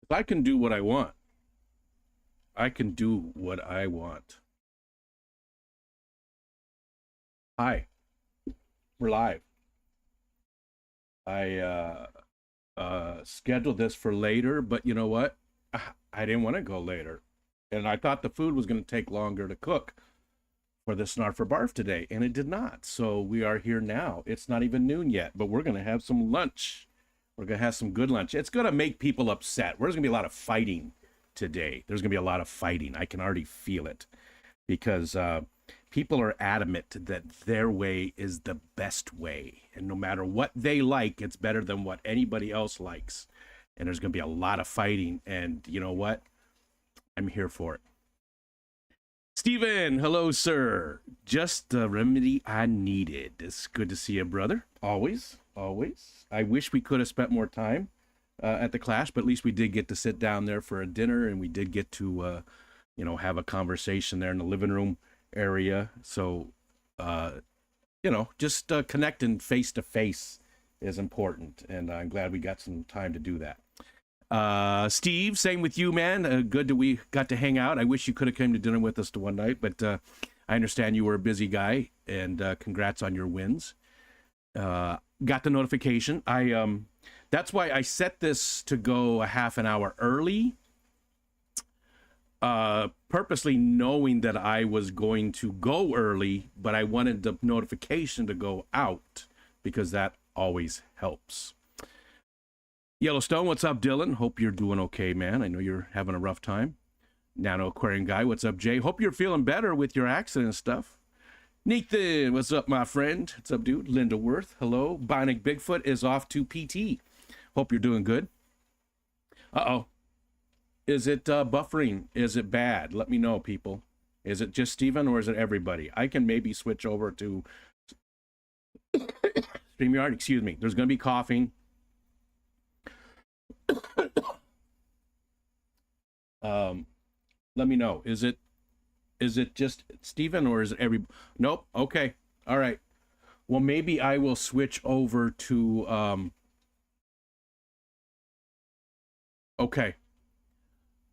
If I can do what I want, I can do what I want. Hi, we're live. I scheduled this for later, but you know what? I didn't want to go later. And I thought the food was going to take longer to cook for the Snarf for Barf today, and it did not. So we are here now. It's not even noon yet, but we're going to have some lunch. We're going to have some good lunch. It's going to make people upset. There's going to be a lot of fighting today. There's going to be a lot of fighting. I can already feel it because people are adamant that their way is the best way. And no matter what they like, it's better than what anybody else likes. And there's going to be a lot of fighting. And you know what? I'm here for it. Steven, hello, sir. Just the remedy I needed. It's good to see you, brother. Always, always. I wish we could have spent more time at the Clash, but at least we did get to sit down there for a dinner, and we did get to, have a conversation there in the living room area. So, just connecting face to face is important, and I'm glad we got some time to do that. Steve, same with you, man. Good that we got to hang out. I wish you could have come to dinner with us to one night, but I understand you were a busy guy, and congrats on your wins. Got the notification. That's why I set this to go a half an hour early, purposely knowing that I was going to go early, but I wanted the notification to go out because that always helps. Yellowstone, what's up, Dylan? Hope you're doing okay, man. I know you're having a rough time. Nano Aquarium Guy, what's up, Jay? Hope you're feeling better with your accident and stuff. Nathan, what's up, my friend? What's up, dude? Linda Worth, hello. Bionic Bigfoot is off to PT. Hope you're doing good. Uh-oh. Is it buffering? Is it bad? Let me know, people. Is it just Steven or is it everybody? I can maybe switch over to StreamYard. Excuse me. There's going to be coughing. Let me know. Is it just Steven or is it every? Nope. Okay. All right. Well, maybe I will switch over to okay.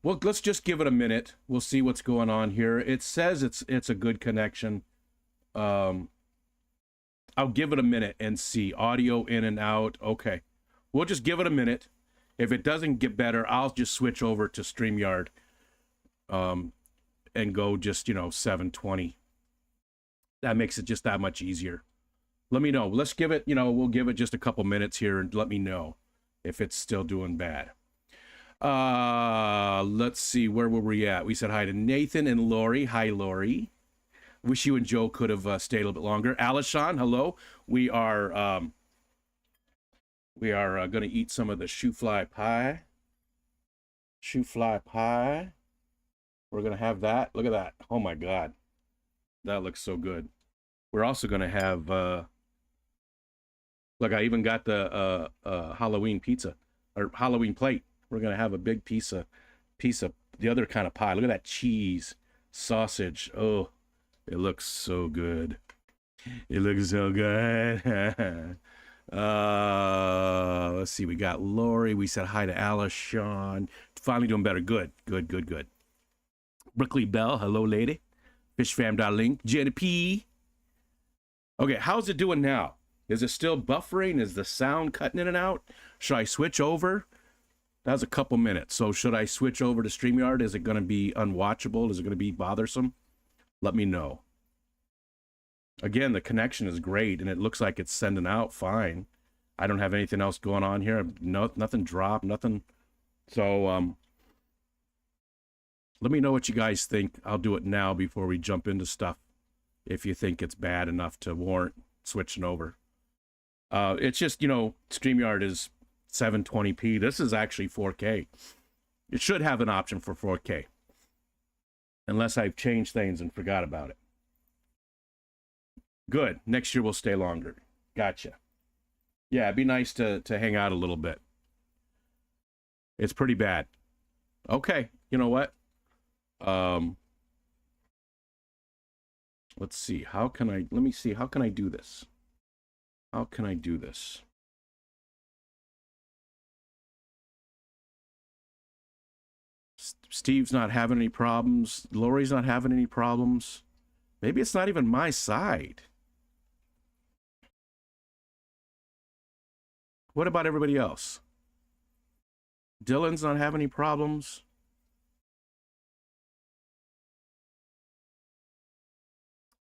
Well, let's just give it a minute. We'll see what's going on here. It says it's a good connection. I'll give it a minute and see. Audio in and out. Okay. We'll just give it a minute. If it doesn't get better, I'll just switch over to StreamYard and go just, 720. That makes it just that much easier. Let me know. Let's give it, we'll give it just a couple minutes here and let me know if it's still doing bad. Let's see. Where were we at? We said hi to Nathan and Lori. Hi, Lori. Wish you and Joe could have stayed a little bit longer. Alishan, hello. We are going to eat some of the shoe fly pie. Shoe fly pie. We're going to have that. Look at that. Oh, my God. That looks so good. We're also going to have, look, I even got the Halloween pizza, or Halloween plate. We're going to have a big piece of the other kind of pie. Look at that cheese, sausage. Oh, it looks so good. It looks so good. Let's see. We got Lori. We said hi to Alishan. Finally doing better. Good. Brooklyn Bell. Hello, lady. Fishfam.link. Jenny P. Okay, how's it doing now? Is it still buffering? Is the sound cutting in and out? Should I switch over? That was a couple minutes. So should I switch over to StreamYard? Is it going to be unwatchable? Is it going to be bothersome? Let me know. Again, the connection is great, and it looks like it's sending out fine. I don't have anything else going on here. Nothing dropped, nothing. So let me know what you guys think. I'll do it now before we jump into stuff, if you think it's bad enough to warrant switching over. It's just, StreamYard is 720p. This is actually 4K. It should have an option for 4K. Unless I've changed things and forgot about it. Good. Next year we'll stay longer. Gotcha. Yeah, it'd be nice to hang out a little bit. It's pretty bad. Okay. You know what? Let's see. Let me see. How can I do this? How can I do this? Steve's not having any problems. Lori's not having any problems. Maybe it's not even my side. What about everybody else? Dylan's not having any problems.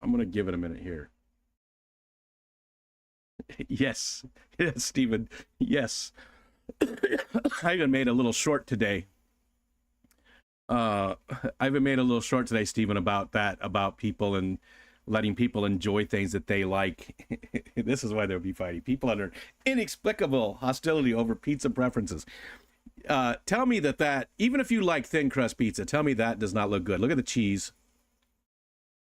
I'm going to give it a minute here. Yes. Yes, Stephen. Yes. I even made a little short today. I even made a little short today, Stephen, about that, about people and letting people enjoy things that they like. This is why they'll be fighting. People under inexplicable hostility over pizza preferences. Tell me that even if you like thin crust pizza, tell me that does not look good. Look at the cheese.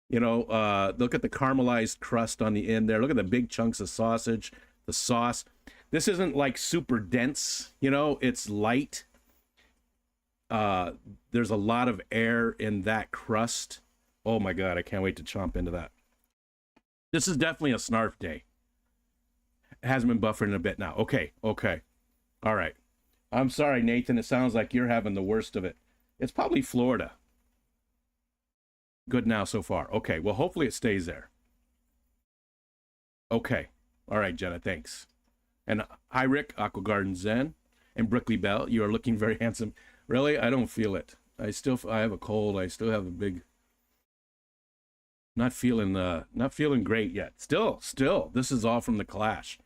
You know, look at the caramelized crust on the end there. Look at the big chunks of sausage, the sauce. This isn't like super dense, you know, it's light. There's a lot of air in that crust. Oh my God, I can't wait to chomp into that. This is definitely a Snarf day. It hasn't been buffering in a bit now. Okay. All right. I'm sorry, Nathan. It sounds like you're having the worst of it. It's probably Florida. Good now so far. Okay, well, hopefully it stays there. Okay. All right, Jenna, thanks. And hi, Rick, Aqua Garden Zen, and Brookley Bell. You are looking very handsome. Really? I don't feel it. I have a cold. I still have a big... Not feeling great yet. Still, this is all from the clash.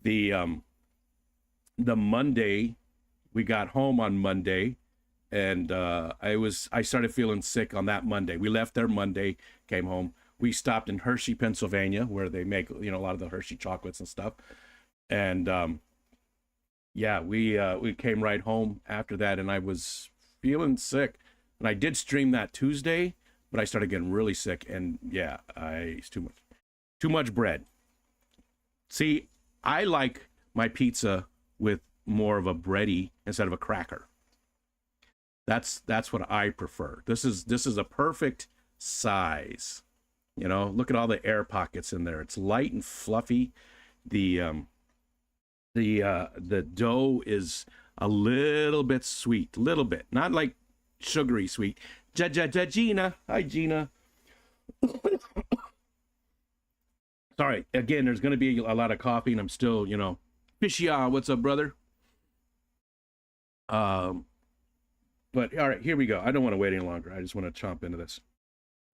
The Monday, we got home on Monday, and I started feeling sick on that Monday. We left there Monday, came home. We stopped in Hershey, Pennsylvania, where they make, you know, a lot of the Hershey chocolates and stuff. And yeah, we came right home after that, and I was feeling sick. And I did stream that Tuesday, but I started getting really sick, and yeah, it's too much bread. See, I like my pizza with more of a bready instead of a cracker. That's what I prefer. This is a perfect size. You know, look at all the air pockets in there. It's light and fluffy. The dough is a little bit sweet, little bit, not like sugary sweet. Gina. Hi, Gina. Sorry, again, there's going to be a lot of coffee, and I'm still, you know, Fishy, what's up, brother? But all right, here we go. I don't want to wait any longer. I just want to chomp into this.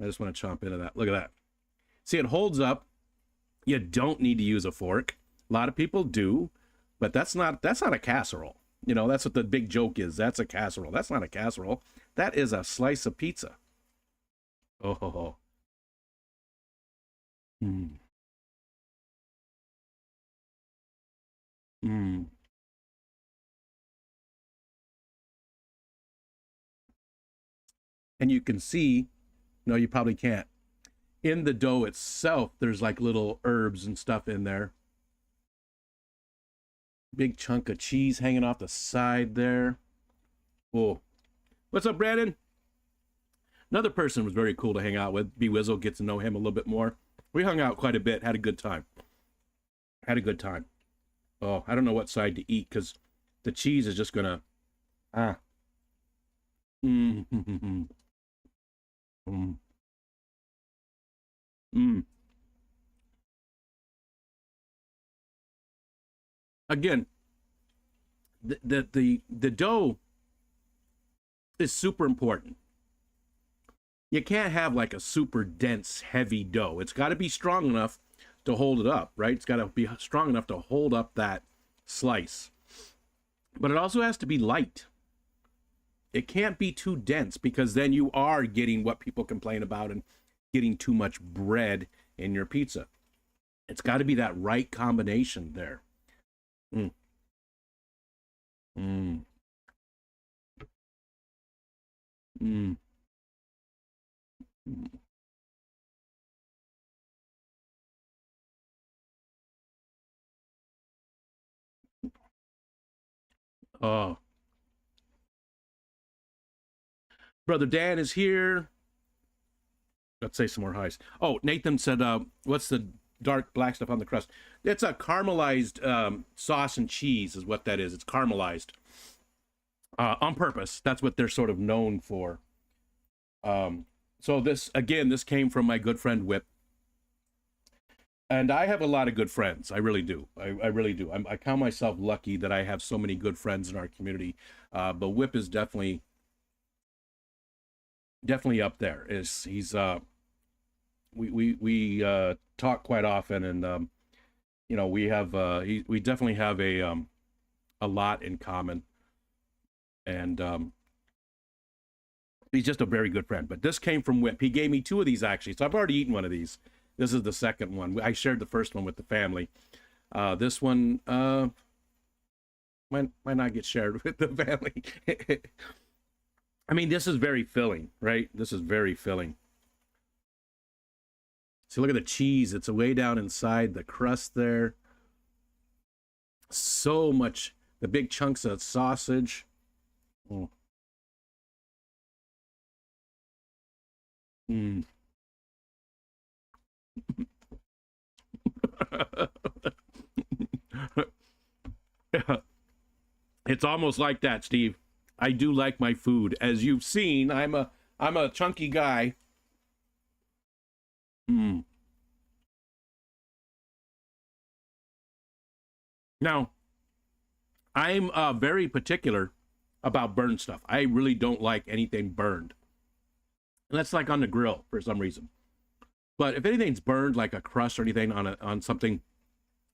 I just want to chomp into that. Look at that. See, it holds up. You don't need to use a fork. A lot of people do, but that's not a casserole. You know, that's what the big joke is. That's a casserole. That's not a casserole. That is a slice of pizza. Oh ho ho. Mm. Mm. And you can see, no, you probably can't. In the dough itself, there's like little herbs and stuff in there. Big chunk of cheese hanging off the side there. Oh, what's up, Brandon? Another person was very cool to hang out with. B Wizzle, get to know him a little bit more. We hung out quite a bit, had a good time. Oh, I don't know what side to eat because the cheese is just gonna Mm. Mm. Mm. Again, the dough is super important. You can't have like a super dense, heavy dough. It's got to be strong enough to hold it up, right? It's got to be strong enough to hold up that slice. But it also has to be light. It can't be too dense because then you are getting what people complain about and getting too much bread in your pizza. It's got to be that right combination there. Mm. Mm. Mm. Oh, brother Dan is here. Let's say some more highs. Oh, Nathan said, what's the dark black stuff on the crust? It's a caramelized sauce and cheese is what that is. It's caramelized. on purpose. That's what they're sort of known for. So this again, this came from my good friend Whip, and I have a lot of good friends. I really do. I really do. I count myself lucky that I have so many good friends in our community. But Whip is definitely up there. Is he's we talk quite often, and we have we definitely have a lot in common, and he's just a very good friend. But this came from Whip. He gave me two of these actually, so I've already eaten one of these. This is the second one. I shared the first one with the family. This one might not get shared with the family. I mean, this is very filling, right? This is very filling. See, look at the cheese. It's way down inside the crust there. So much, the big chunks of sausage. Mm. Mm. It's almost like that, Steve. I do like my food. As you've seen, I'm a chunky guy. Mm. Now, I'm very particular about burned stuff. I really don't like anything burned. And that's like on the grill for some reason. But if anything's burned, like a crust or anything on something,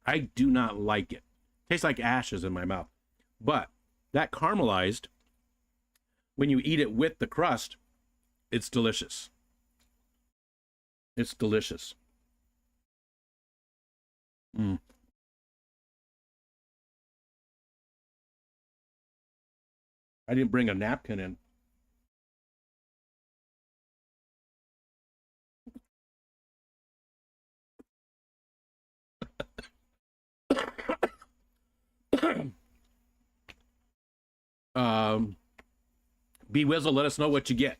I do not like it. Tastes like ashes in my mouth. But that caramelized, when you eat it with the crust, it's delicious. It's delicious. Mm. I didn't bring a napkin in. B Wizzle, let us know what you get.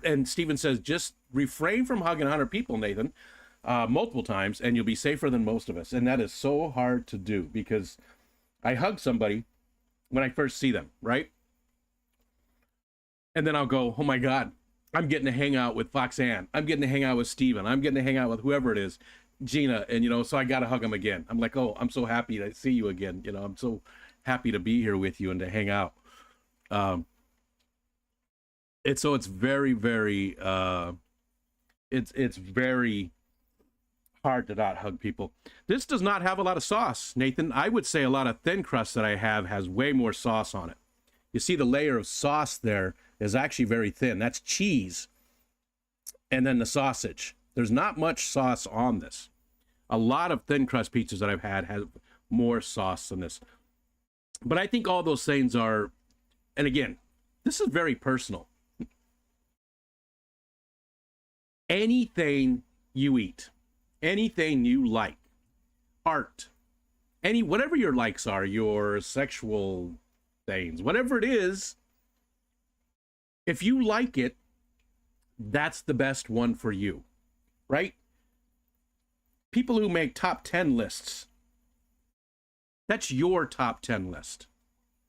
And Steven says, just refrain from hugging 100 people, Nathan, multiple times, and you'll be safer than most of us. And that is so hard to do because I hug somebody when I first see them, right? And then I'll go, oh my God, I'm getting to hang out with Foxanne. I'm getting to hang out with Steven. I'm getting to hang out with whoever it is, Gina. And, so I got to hug them again. I'm like, oh, I'm so happy to see you again. I'm so happy to be here with you and to hang out. It's very, very, it's very hard to not hug people. This does not have a lot of sauce, Nathan. I would say a lot of thin crust that I have has way more sauce on it. You see the layer of sauce there is actually very thin. That's cheese. And then the sausage. There's not much sauce on this. A lot of thin crust pizzas that I've had have more sauce than this. But I think all those things are, and again, this is very personal. Anything you eat, anything you like, art, whatever your likes are, your sexual things, whatever it is, if you like it, that's the best one for you, right? People who make top 10 lists, that's your top 10 list.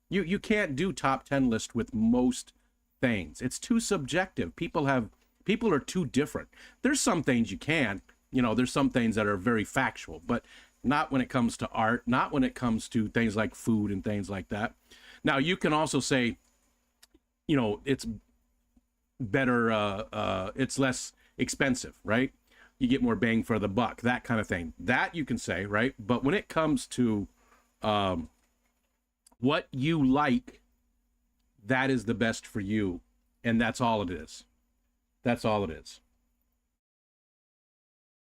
You can't do top 10 list with most things. It's too subjective. People are too different. There's some things you can, there's some things that are very factual, but not when it comes to art, not when it comes to things like food and things like that. Now, you can also say, it's better, it's less expensive, right? You get more bang for the buck, that kind of thing. That you can say, right? But when it comes to what you like, that is the best for you. And that's all it is. That's all it is.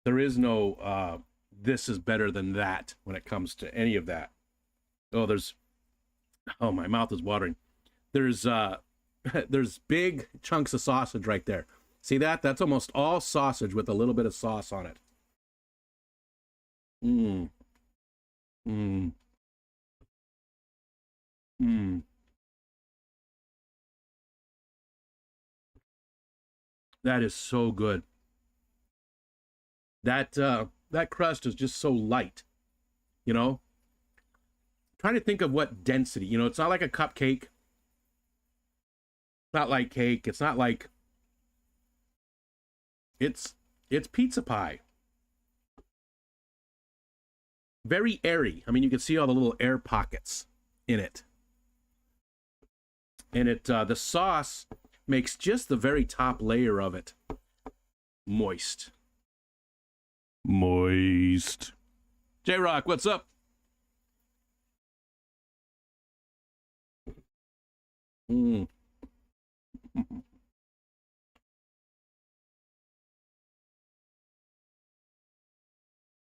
There is no, this is better than that when it comes to any of that. Oh, my mouth is watering. There's big chunks of sausage right there. See that? That's almost all sausage with a little bit of sauce on it. Mmm. Mmm. Mmm. That is so good. That crust is just so light, you know? trying to think of what density. You know, it's not like a cupcake. It's not like cake. It's not like, it's pizza pie. Very airy. I mean, you can see all the little air pockets in it. And the sauce makes just the very top layer of it moist. Moist. J-Rock, what's up? Mm.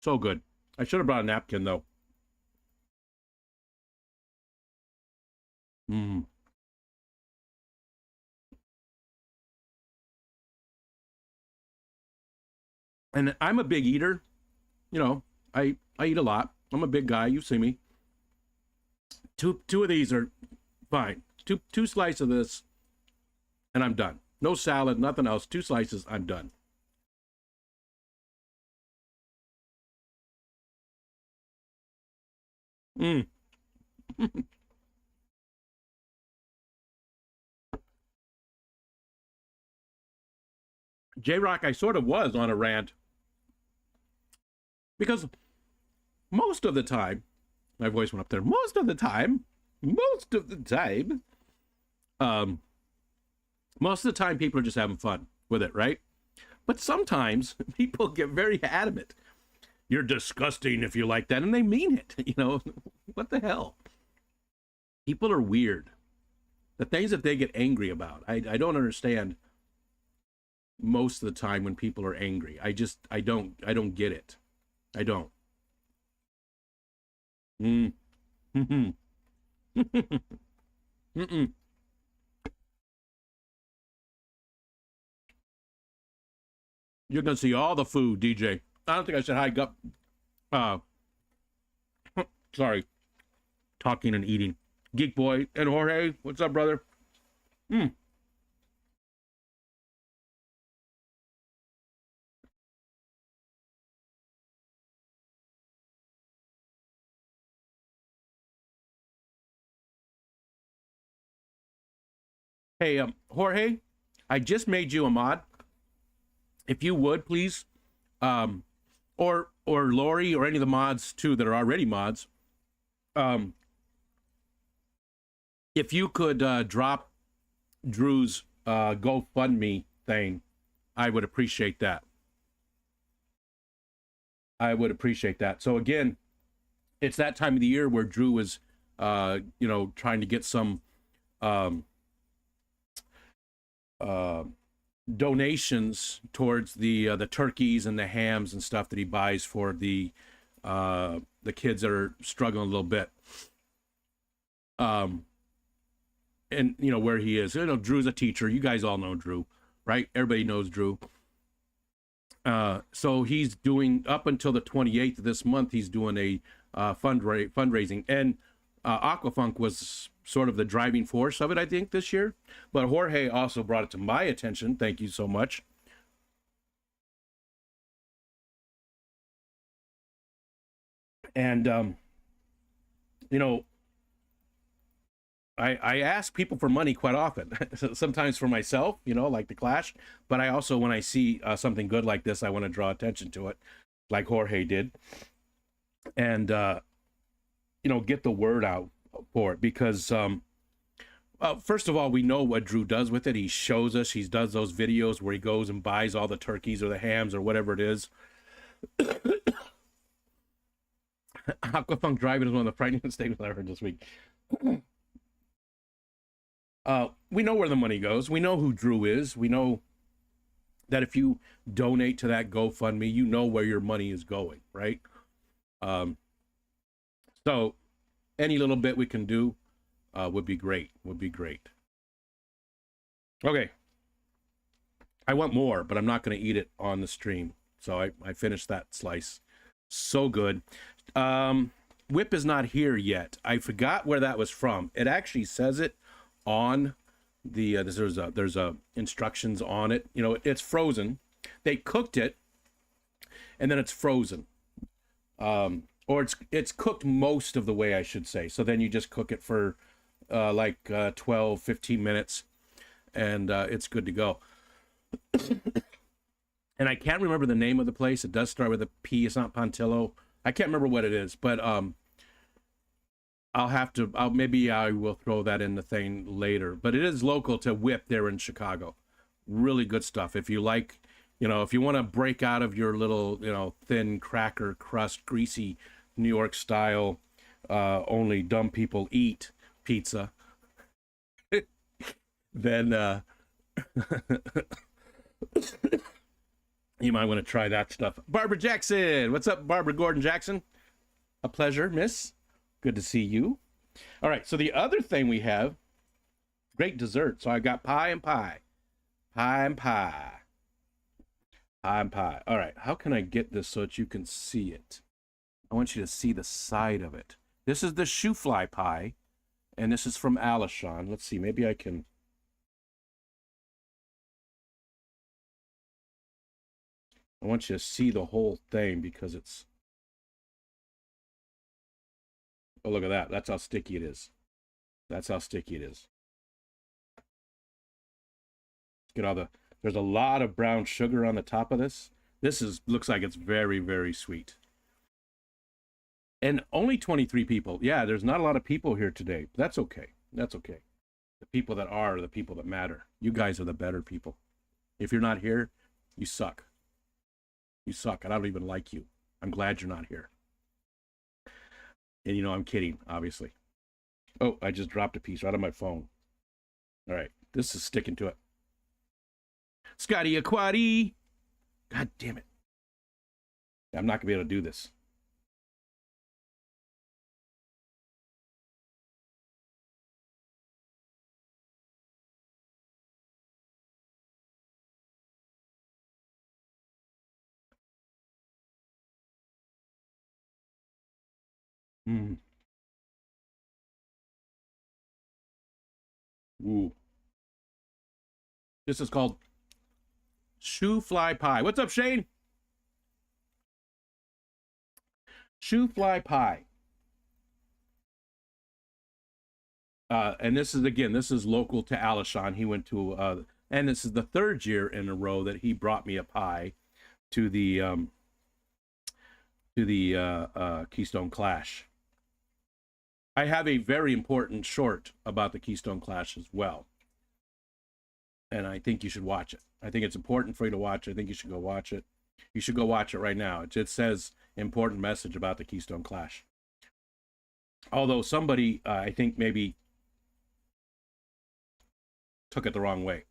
So good. I should have brought a napkin, though. Mm. And I'm a big eater. You know, I eat a lot. I'm a big guy. You see me. Two of these are fine. Two slices of this, and I'm done. No salad, nothing else. 2 slices, I'm done. Mm. J-Rock, I sort of was on a rant because most of the time, my voice went up there. Most of the time, most of the time, people are just having fun with it, right? But sometimes people get very adamant. You're disgusting if you like that, and they mean it. You know, what the hell? People are weird. The things that they get angry about, I don't understand most of the time when people are angry. I don't get it. I don't. Mm. Mm-hmm. Mm-mm. You're gonna see all the food, DJ. I don't think I said hi, Gup. Sorry. Talking and eating. Geek Boy and Jorge, what's up, brother? Mm. Hey, Jorge, I just made you a mod. If you would, please, or Lori, or any of the mods too that are already mods, if you could drop Drew's GoFundMe thing, I would appreciate that. I would appreciate that. So again, it's that time of the year where Drew is, you know, trying to get some donations towards the turkeys and the hams and stuff that he buys for the kids that are struggling a little bit. And you know where he is. You know, Drew's a teacher. You guys all know Drew, right? Everybody knows Drew. So he's doing, up until the 28th of this month, he's doing a fundraising, and Aquafunk was sort of the driving force of it, I think, this year. But Jorge also brought it to my attention. Thank you so much. And you know, I ask people for money quite often. Sometimes for myself, you know, like the Clash. But I also, when I see something good like this, I want to draw attention to it, like Jorge did, and you know, get the word out for it. Because first of all, we know what Drew does with it. He shows us. He does those videos where he goes and buys all the turkeys or the hams or whatever it is. Aquafunk driving is one of the frightening statements I heard this week. We know where the money goes. We know who Drew is. We know that if you donate to that GoFundMe, you know where your money is going, right? So any little bit we can do would be great. Would be great. Okay. I want more, but I'm not going to eat it on the stream. So I finished that slice. So good. Whip is not here yet. I forgot where that was from. It actually says it on the there's a instructions on it. You know, it's frozen. They cooked it and then it's frozen. or it's cooked most of the way, I should say. So then you just cook it for 12, 15 minutes, and it's good to go. And I can't remember the name of the place. It does start with a P. It's not Pontillo. I can't remember what it is, but maybe I will throw that in the thing later. But it is local to Whip there in Chicago. Really good stuff. If you like, if you want to break out of your little, thin cracker crust, greasy New York style, only dumb people eat pizza, then you might want to try that stuff. Barbara Jackson. What's up, Barbara Gordon Jackson? A pleasure, miss. Good to see you. All right, so the other thing we have, great dessert. So I got pie and pie. Pie and pie. Pie and pie. All right, how can I get this so that you can see it? I want you to see the side of it. This is the shoe fly pie, and this is from Alishan. Let's see, maybe I can... I want you to see the whole thing because it's... Oh, look at that. That's how sticky it is. That's how sticky it is. Get all the... There's a lot of brown sugar on the top of this. Looks like it's very, very sweet. And only 23 people. Yeah, there's not a lot of people here today. That's okay. That's okay. The people that are the people that matter. You guys are the better people. If you're not here, you suck. You suck, and I don't even like you. I'm glad you're not here. And I'm kidding, obviously. Oh, I just dropped a piece right on my phone. All right, this is sticking to it. Scotty Aquati. God damn it. I'm not going to be able to do this. Mm. Ooh. This is called shoe fly pie. What's up, Shane? Shoe fly pie. And this is local to Alishan. He went to, and this is the third year in a row that he brought me a pie to the Keystone Clash. I have a very important short about the Keystone Clash as well. And I think you should watch it. I think it's important for you to watch it. I think you should go watch it. You should go watch it right now. It says important message about the Keystone Clash. Although somebody, I think maybe took it the wrong way.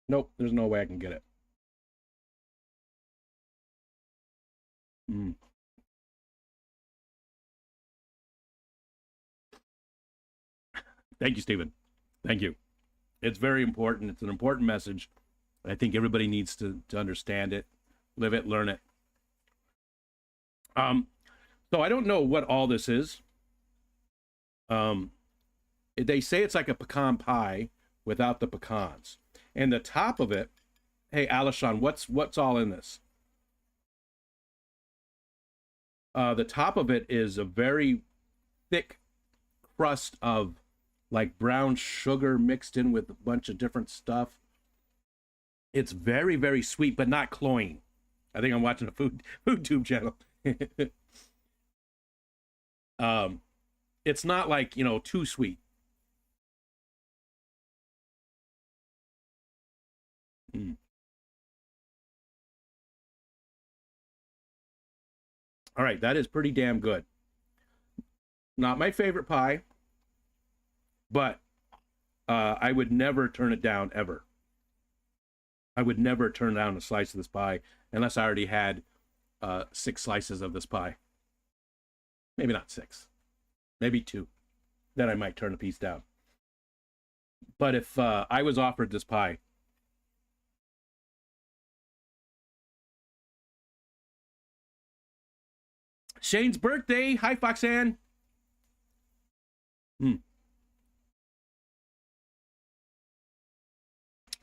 Nope, there's no way I can get it. Mm. Thank you, Stephen. Thank you. It's very important. It's an important message. I think everybody needs to understand it, live it, learn it. So I don't know what all this is. They say it's like a pecan pie without the pecans. And the top of it, hey, Alishan, what's all in this? The top of it is a very thick crust of like brown sugar mixed in with a bunch of different stuff. It's very, very sweet, but not cloying. I think I'm watching a food tube channel. It's not like, too sweet. Mm. All right, that is pretty damn good. Not my favorite pie, but I would never turn it down ever. I would never turn down a slice of this pie unless I already had 6 slices of this pie. Maybe not 6, maybe 2. Then I might turn a piece down. But if I was offered this pie, Shane's birthday. Hi, Foxanne.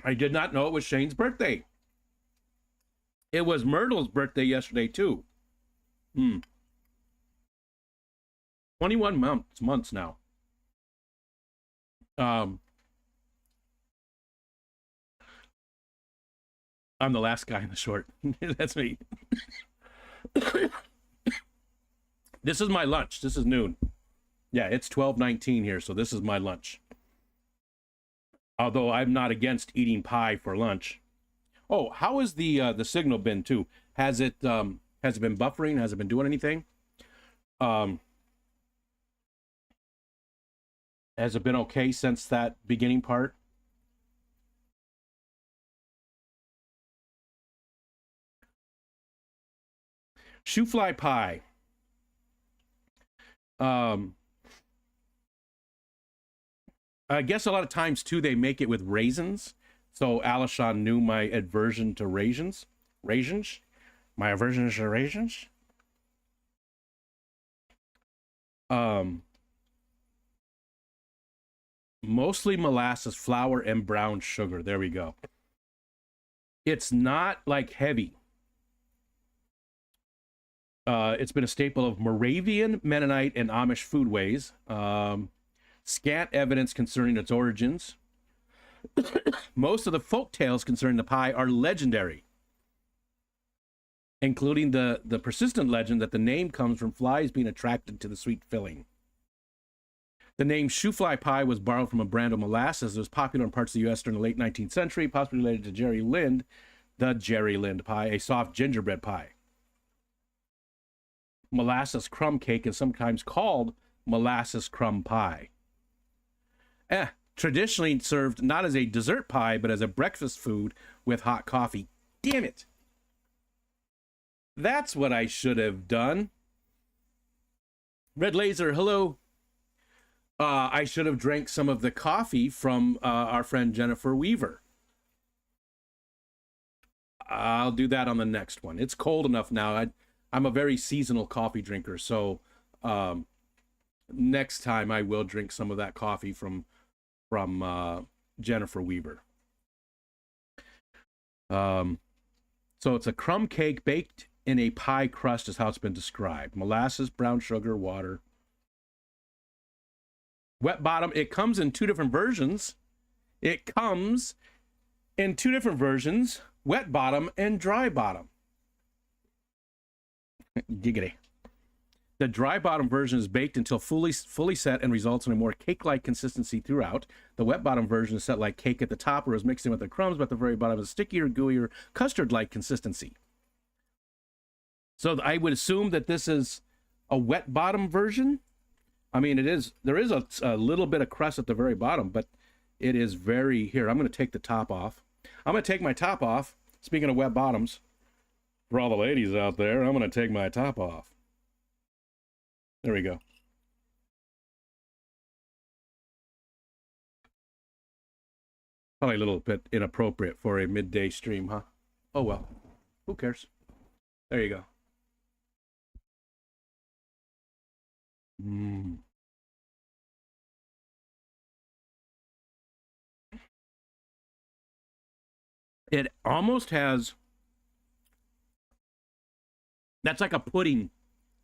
I did not know it was Shane's birthday. It was Myrtle's birthday yesterday, too. 21 months now. I'm the last guy in the short. That's me. This is my lunch. This is noon. Yeah, it's 12:19 here, so this is my lunch. Although I'm not against eating pie for lunch. Oh, how is the signal been too? Has it been buffering? Has it been doing anything? Has it been okay since that beginning part? Shoe fly pie. I guess a lot of times too they make it with raisins. So Alishan knew my aversion to raisins. Raisins? My aversion to raisins? Mostly molasses, flour, and brown sugar. There we go. It's not like heavy. It's been a staple of Moravian, Mennonite, and Amish foodways. Scant evidence concerning its origins. Most of the folk tales concerning the pie are legendary, including the persistent legend that the name comes from flies being attracted to the sweet filling. The name shoe fly pie was borrowed from a brand of molasses that was popular in parts of the U.S. during the late 19th century, possibly related to Jerry Lind, the Jerry Lind pie, a soft gingerbread pie. Molasses crumb cake is sometimes called molasses crumb pie. Traditionally served not as a dessert pie, but as a breakfast food with hot coffee. Damn it. That's what I should have done. Red Laser, hello. I should have drank some of the coffee from our friend Jennifer Weaver. I'll do that on the next one. It's cold enough now. I'm a very seasonal coffee drinker, so next time I will drink some of that coffee from Jennifer Weaver. So it's a crumb cake baked in a pie crust is how it's been described. Molasses, brown sugar, water. Wet bottom. It comes in two different versions. Wet bottom and dry bottom. Giggity. The dry bottom version is baked until fully set and results in a more cake-like consistency throughout. The wet bottom version is set like cake at the top or is mixed in with the crumbs, but the very bottom is stickier, gooier, custard-like consistency. So I would assume that this is a wet bottom version. I mean, there is a little bit of crust at the very bottom, but it is very, here, I'm going to take the top off. I'm going to take my top off. Speaking of wet bottoms, for all the ladies out there, I'm going to take my top off. There we go. Probably a little bit inappropriate for a midday stream, huh? Oh well, who cares? There you go. It almost has, that's like a pudding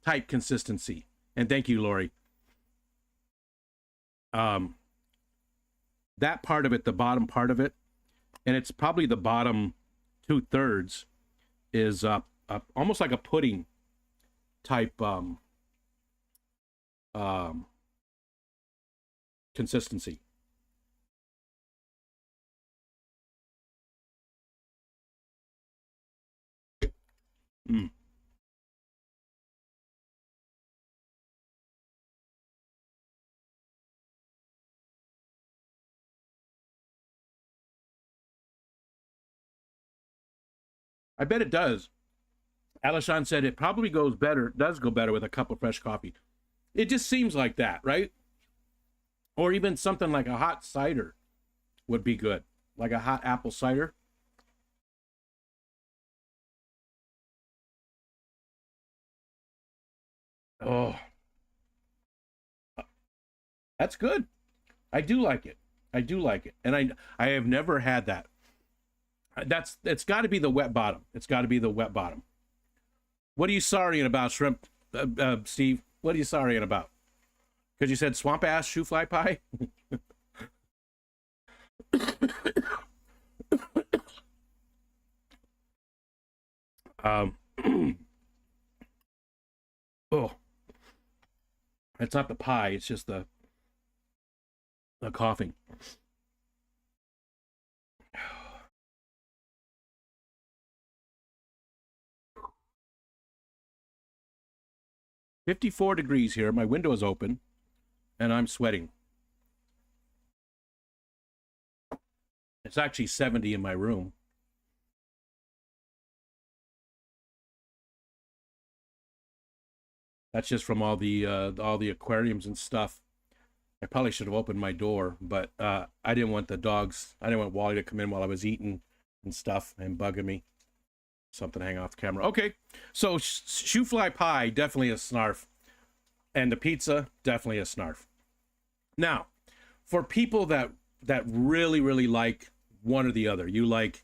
type consistency. And thank you, Lori. That part of it, the bottom part of it, and it's probably the bottom 2/3 is almost like a pudding type consistency. I bet it does. Alishan said it probably does go better with a cup of fresh coffee. It just seems like that, right? Or even something like a hot cider would be good. Like a hot apple cider. Oh, that's good. I do like it. I do like it. And I have never had that. It's got to be the wet bottom. It's got to be the wet bottom. What are you sorrying about, shrimp, Steve? What are you sorrying about? Because you said swamp ass shoe fly pie. um. Oh, it's not the pie. It's just the coughing. 54 degrees here. My window is open, and I'm sweating. It's actually 70 in my room. That's just from all the aquariums and stuff. I probably should have opened my door, but I didn't want the dogs. I didn't want Wally to come in while I was eating and stuff and bugging me. Something hanging off the camera. Okay, so shoe fly pie, definitely a Snarf. And the pizza, definitely a Snarf. Now, for people that really, really like one or the other, you like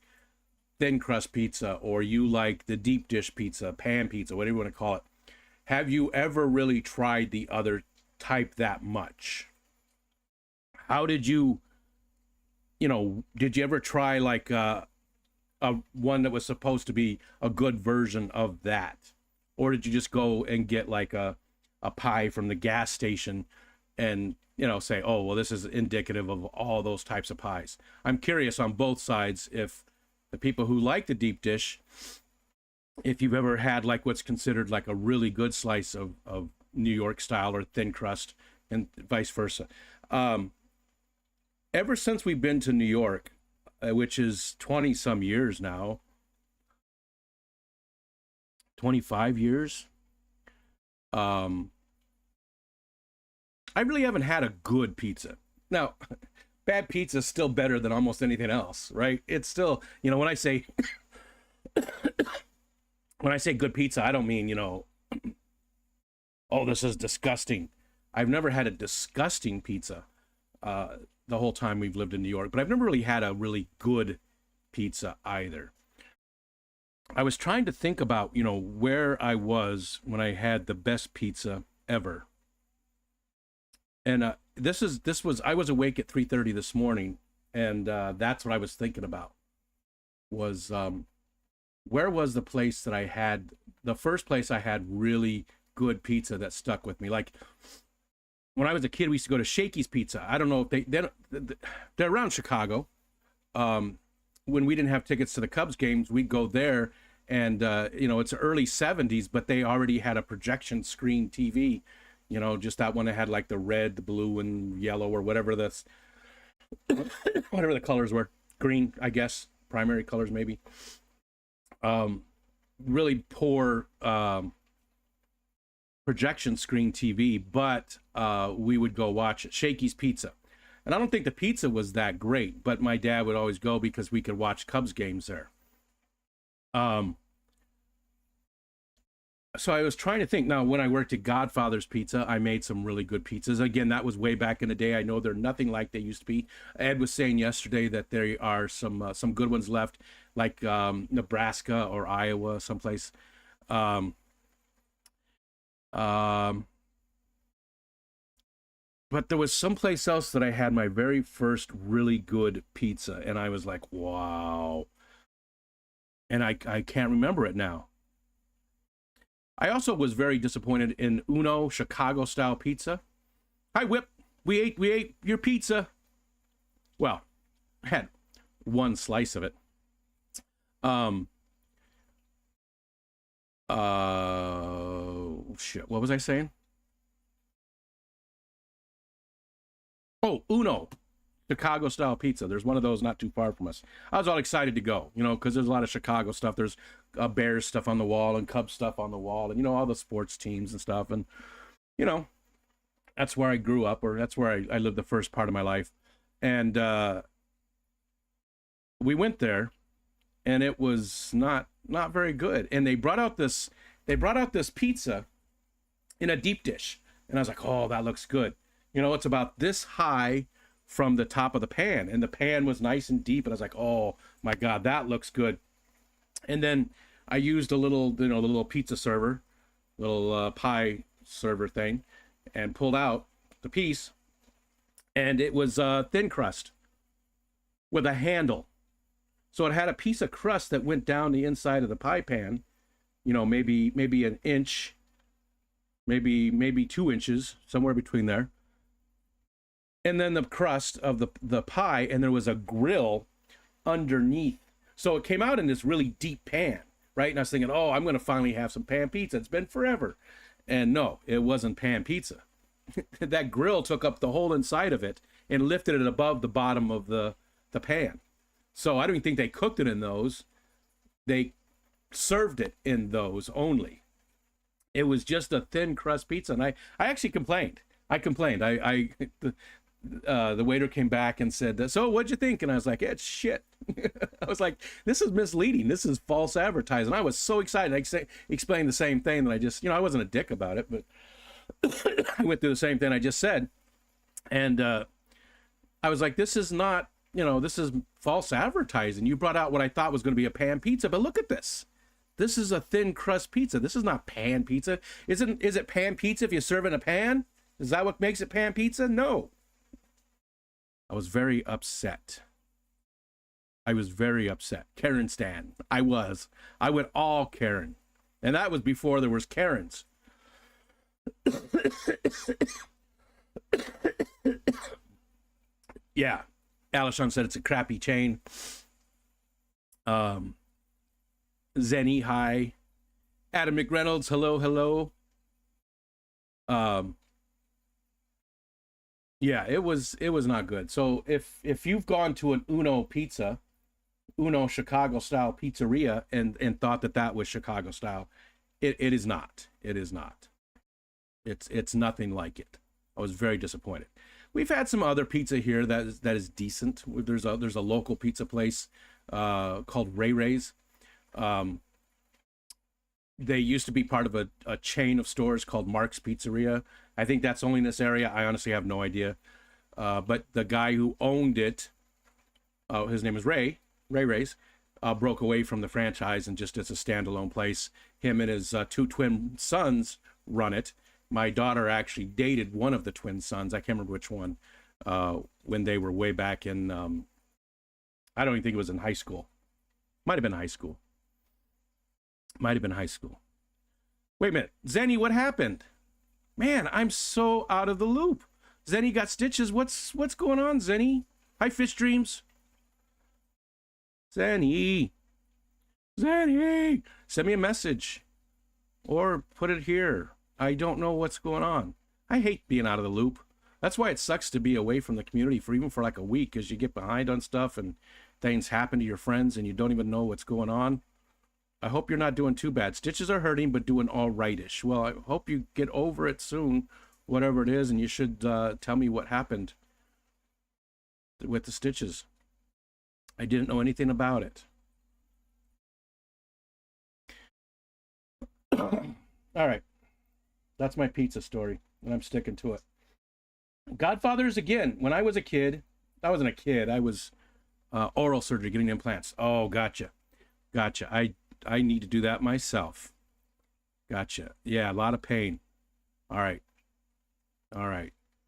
thin crust pizza, or you like the deep dish pizza, pan pizza, whatever you want to call it, have you ever really tried the other type that much? How did you did you ever try like a one that was supposed to be a good version of that? Or did you just go and get like a pie from the gas station and, say, oh, well, this is indicative of all those types of pies? I'm curious on both sides if the people who like the deep dish, if you've ever had like what's considered like a really good slice of New York style or thin crust and vice versa. Ever since we've been to New York, which is 20 some years now, 25 years, I really haven't had a good pizza. Now, bad pizza is still better than almost anything else, right? It's still, when I say good pizza, I don't mean, oh, this is disgusting. I've never had a disgusting pizza the whole time we've lived in New York, but I've never really had a really good pizza either. I was trying to think about, where I was when I had the best pizza ever. And I was awake at 3:30 this morning, and that's what I was thinking about. Was where was the place that I had, the first place I had really good pizza that stuck with me? Like when I was a kid, we used to go to Shakey's Pizza. I don't know if they're around Chicago. When we didn't have tickets to the Cubs games, we'd go there, and it's early 70s, but they already had a projection screen TV. Just that one that had like the red, the blue, and yellow, or whatever whatever the colors were. Green, I guess, primary colors maybe. Really poor projection screen TV, but we would go watch Shakey's Pizza. And I don't think the pizza was that great, but my dad would always go because we could watch Cubs games there. So I was trying to think. Now, when I worked at Godfather's Pizza, I made some really good pizzas. Again, that was way back in the day. I know they're nothing like they used to be. Ed was saying yesterday that there are some good ones left, like Nebraska or Iowa, someplace. But there was someplace else that I had my very first really good pizza, and I was like, wow. And I can't remember it now. I also was very disappointed in Uno Chicago style pizza. Hi, Whip. We ate your pizza. Well, I had one slice of it. Shit. What was I saying? Oh, Uno Chicago style pizza. There's one of those not too far from us. I was all excited to go, because there's a lot of Chicago stuff. There's Bears stuff on the wall and Cubs stuff on the wall, and all the sports teams and stuff. And that's where I grew up, or that's where I lived the first part of my life. And we went there, and it was not very good. And they brought out this pizza in a deep dish, and I was like, oh, that looks good. It's about this high from the top of the pan, and the pan was nice and deep, and I was like, oh my God, that looks good. And then I used a little, the little pizza server, little pie server thing, and pulled out the piece, and it was thin crust with a handle. So it had a piece of crust that went down the inside of the pie pan, maybe an inch, maybe 2 inches, somewhere between there. And then the crust of the pie, and there was a grill underneath. So it came out in this really deep pan, right? And I was thinking, oh, I'm going to finally have some pan pizza. It's been forever. And no, it wasn't pan pizza. That grill took up the whole inside of it and lifted it above the bottom of the pan. So I don't even think they cooked it in those. They served it in those only. It was just a thin crust pizza. And I actually complained. The waiter came back and said, so what'd you think? And I was like, it's shit. I was like, this is misleading. This is false advertising. I was so excited. I explained the same thing that I just, I wasn't a dick about it, but I went through the same thing I just said. And I was like, this is not, this is false advertising. You brought out what I thought was going to be a pan pizza, but look at this. This is a thin crust pizza. This is not pan pizza. Is it pan pizza if you serve in a pan? Is that what makes it pan pizza? No. I was very upset. Karen Stan. I went all Karen. And that was before there was Karens. Yeah. Alishan said it's a crappy chain. Zenny, hi. Adam McReynolds, hello. Yeah, it was not good. So if you've gone to an Uno Chicago style pizzeria and thought that was Chicago style, it is not. It is not. It's nothing like it. I was very disappointed. We've had some other pizza here that is decent. There's a local pizza place called Ray Ray's. They used to be part of a chain of stores called Mark's Pizzeria. I think that's only in this area. I honestly have no idea. But the guy who owned it, his name is Ray Ray's, broke away from the franchise and just it's a standalone place. Him and his 2 twin sons run it. My daughter actually dated one of the twin sons. I can't remember which one, when they were way back in, I don't even think it was in high school. Might have been high school. Wait a minute. Zenny, what happened? Man, I'm so out of the loop. Zenny got stitches. What's going on, Zenny? Hi, Fish Dreams. Zenny. Send me a message. Or put it here. I don't know what's going on. I hate being out of the loop. That's why it sucks to be away from the community even for like a week, because you get behind on stuff and things happen to your friends and you don't even know what's going on. I hope you're not doing too bad. Stitches are hurting, but doing all rightish. Well, I hope you get over it soon, whatever it is, and you should tell me what happened with the stitches. I didn't know anything about it. All right. That's my pizza story, and I'm sticking to it. Godfathers again. When I was a kid, I wasn't a kid. I was oral surgery, getting implants. Oh, gotcha. I need to do that myself. Gotcha. Yeah, a lot of pain. All right.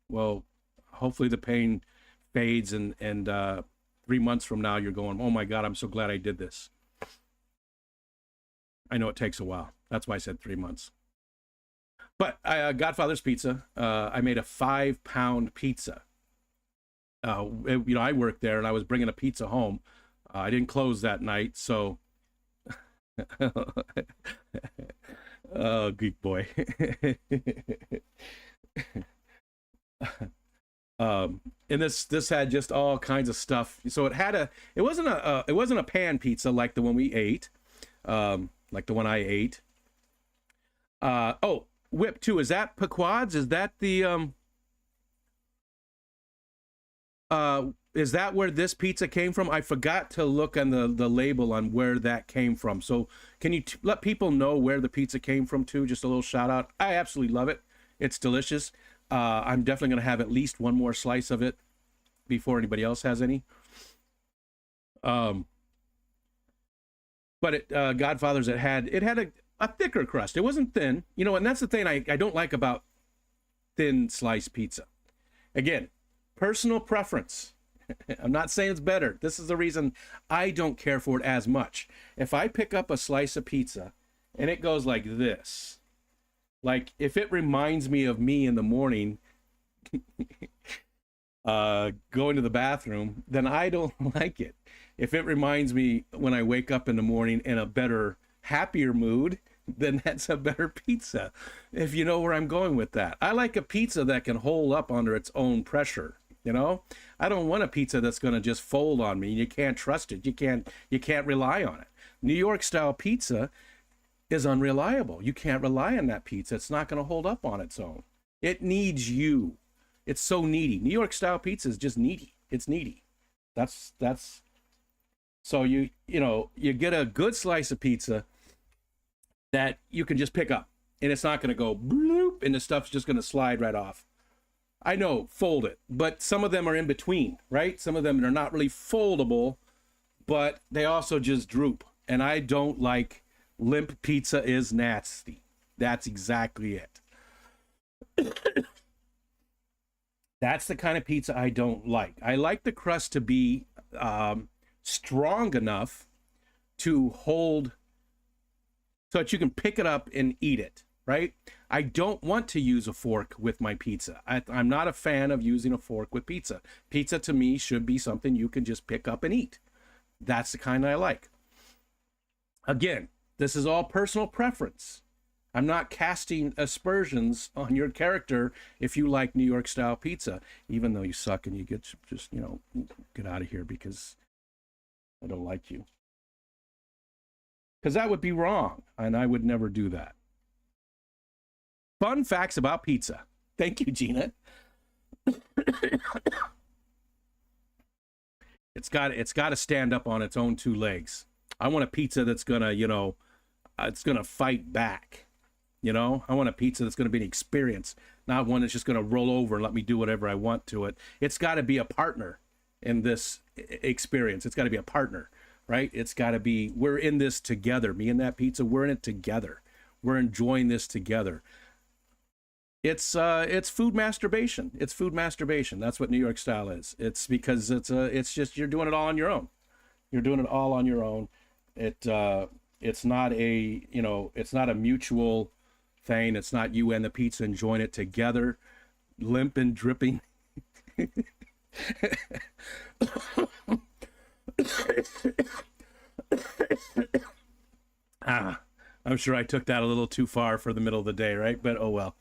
Well, hopefully the pain fades, and 3 months from now you're going, oh my God, I'm so glad I did this. I know it takes a while. That's why I said 3 months. But Godfather's Pizza, I made a 5-pound pizza. I worked there and I was bringing a pizza home. I didn't close that night, so oh, geek boy. And this had just all kinds of stuff. So it wasn't a pan pizza like the one we ate, like the one I ate. Oh, Whip 2, is that Pequod's? Is that the is that where this pizza came from? I forgot to look on the label on where that came from. So can you let people know where the pizza came from too? Just a little shout out. I absolutely love it. It's delicious. I'm definitely going to have at least one more slice of it. before anybody else has any. But Godfather's, it had a thicker crust. It wasn't thin, you know, and that's the thing I don't like about thin sliced pizza. Again, personal preference. I'm not saying it's better. This is the reason I don't care for it as much. If I pick up a slice of pizza and it goes like this, like if it reminds me of me in the morning going to the bathroom, then I don't like it. If it reminds me when I wake up in the morning in a better, happier mood, then that's a better pizza. If you know where I'm going with that. I like a pizza that can hold up under its own pressure. You know, I don't want a pizza that's going to just fold on me. You can't trust it. You can't rely on it. New York style pizza is unreliable. You can't rely on that pizza. It's not going to hold up on its own. It needs you. It's so needy. New York style pizza is just needy. It's needy. That's so you get a good slice of pizza that you can just pick up, and it's not going to go bloop and the stuff's just going to slide right off. I know, fold it, but some of them are in between, right? Some of them are not really foldable, but they also just droop. And I don't like limp pizza is nasty. That's exactly it. That's the kind of pizza I don't like. I like the crust to be strong enough to hold so that you can pick it up and eat it, right? I don't want to use a fork with my pizza. I'm not a fan of using a fork with pizza. Pizza to me should be something you can just pick up and eat. That's the kind I like. Again, this is all personal preference. I'm not casting aspersions on your character if you like New York style pizza, even though you suck and you get just, get out of here because I don't like you. Because that would be wrong, and I would never do that. Fun facts about pizza. Thank you, Gina. It's got to stand up on its own two legs. I want a pizza that's gonna, it's gonna fight back. I want a pizza that's gonna be an experience, not one that's just gonna roll over and let me do whatever I want to it. It's got to be a partner in this experience. It's got to be a partner, right? It's got to be, we're in this together. Me and that pizza, we're in it together. We're enjoying this together. It's food masturbation. It's food masturbation. That's what New York style is. It's because it's just, you're doing it all on your own. You're doing it all on your own. It's not it's not a mutual thing. It's not you and the pizza enjoying it together, limp and dripping. I'm sure I took that a little too far for the middle of the day, right? But oh well.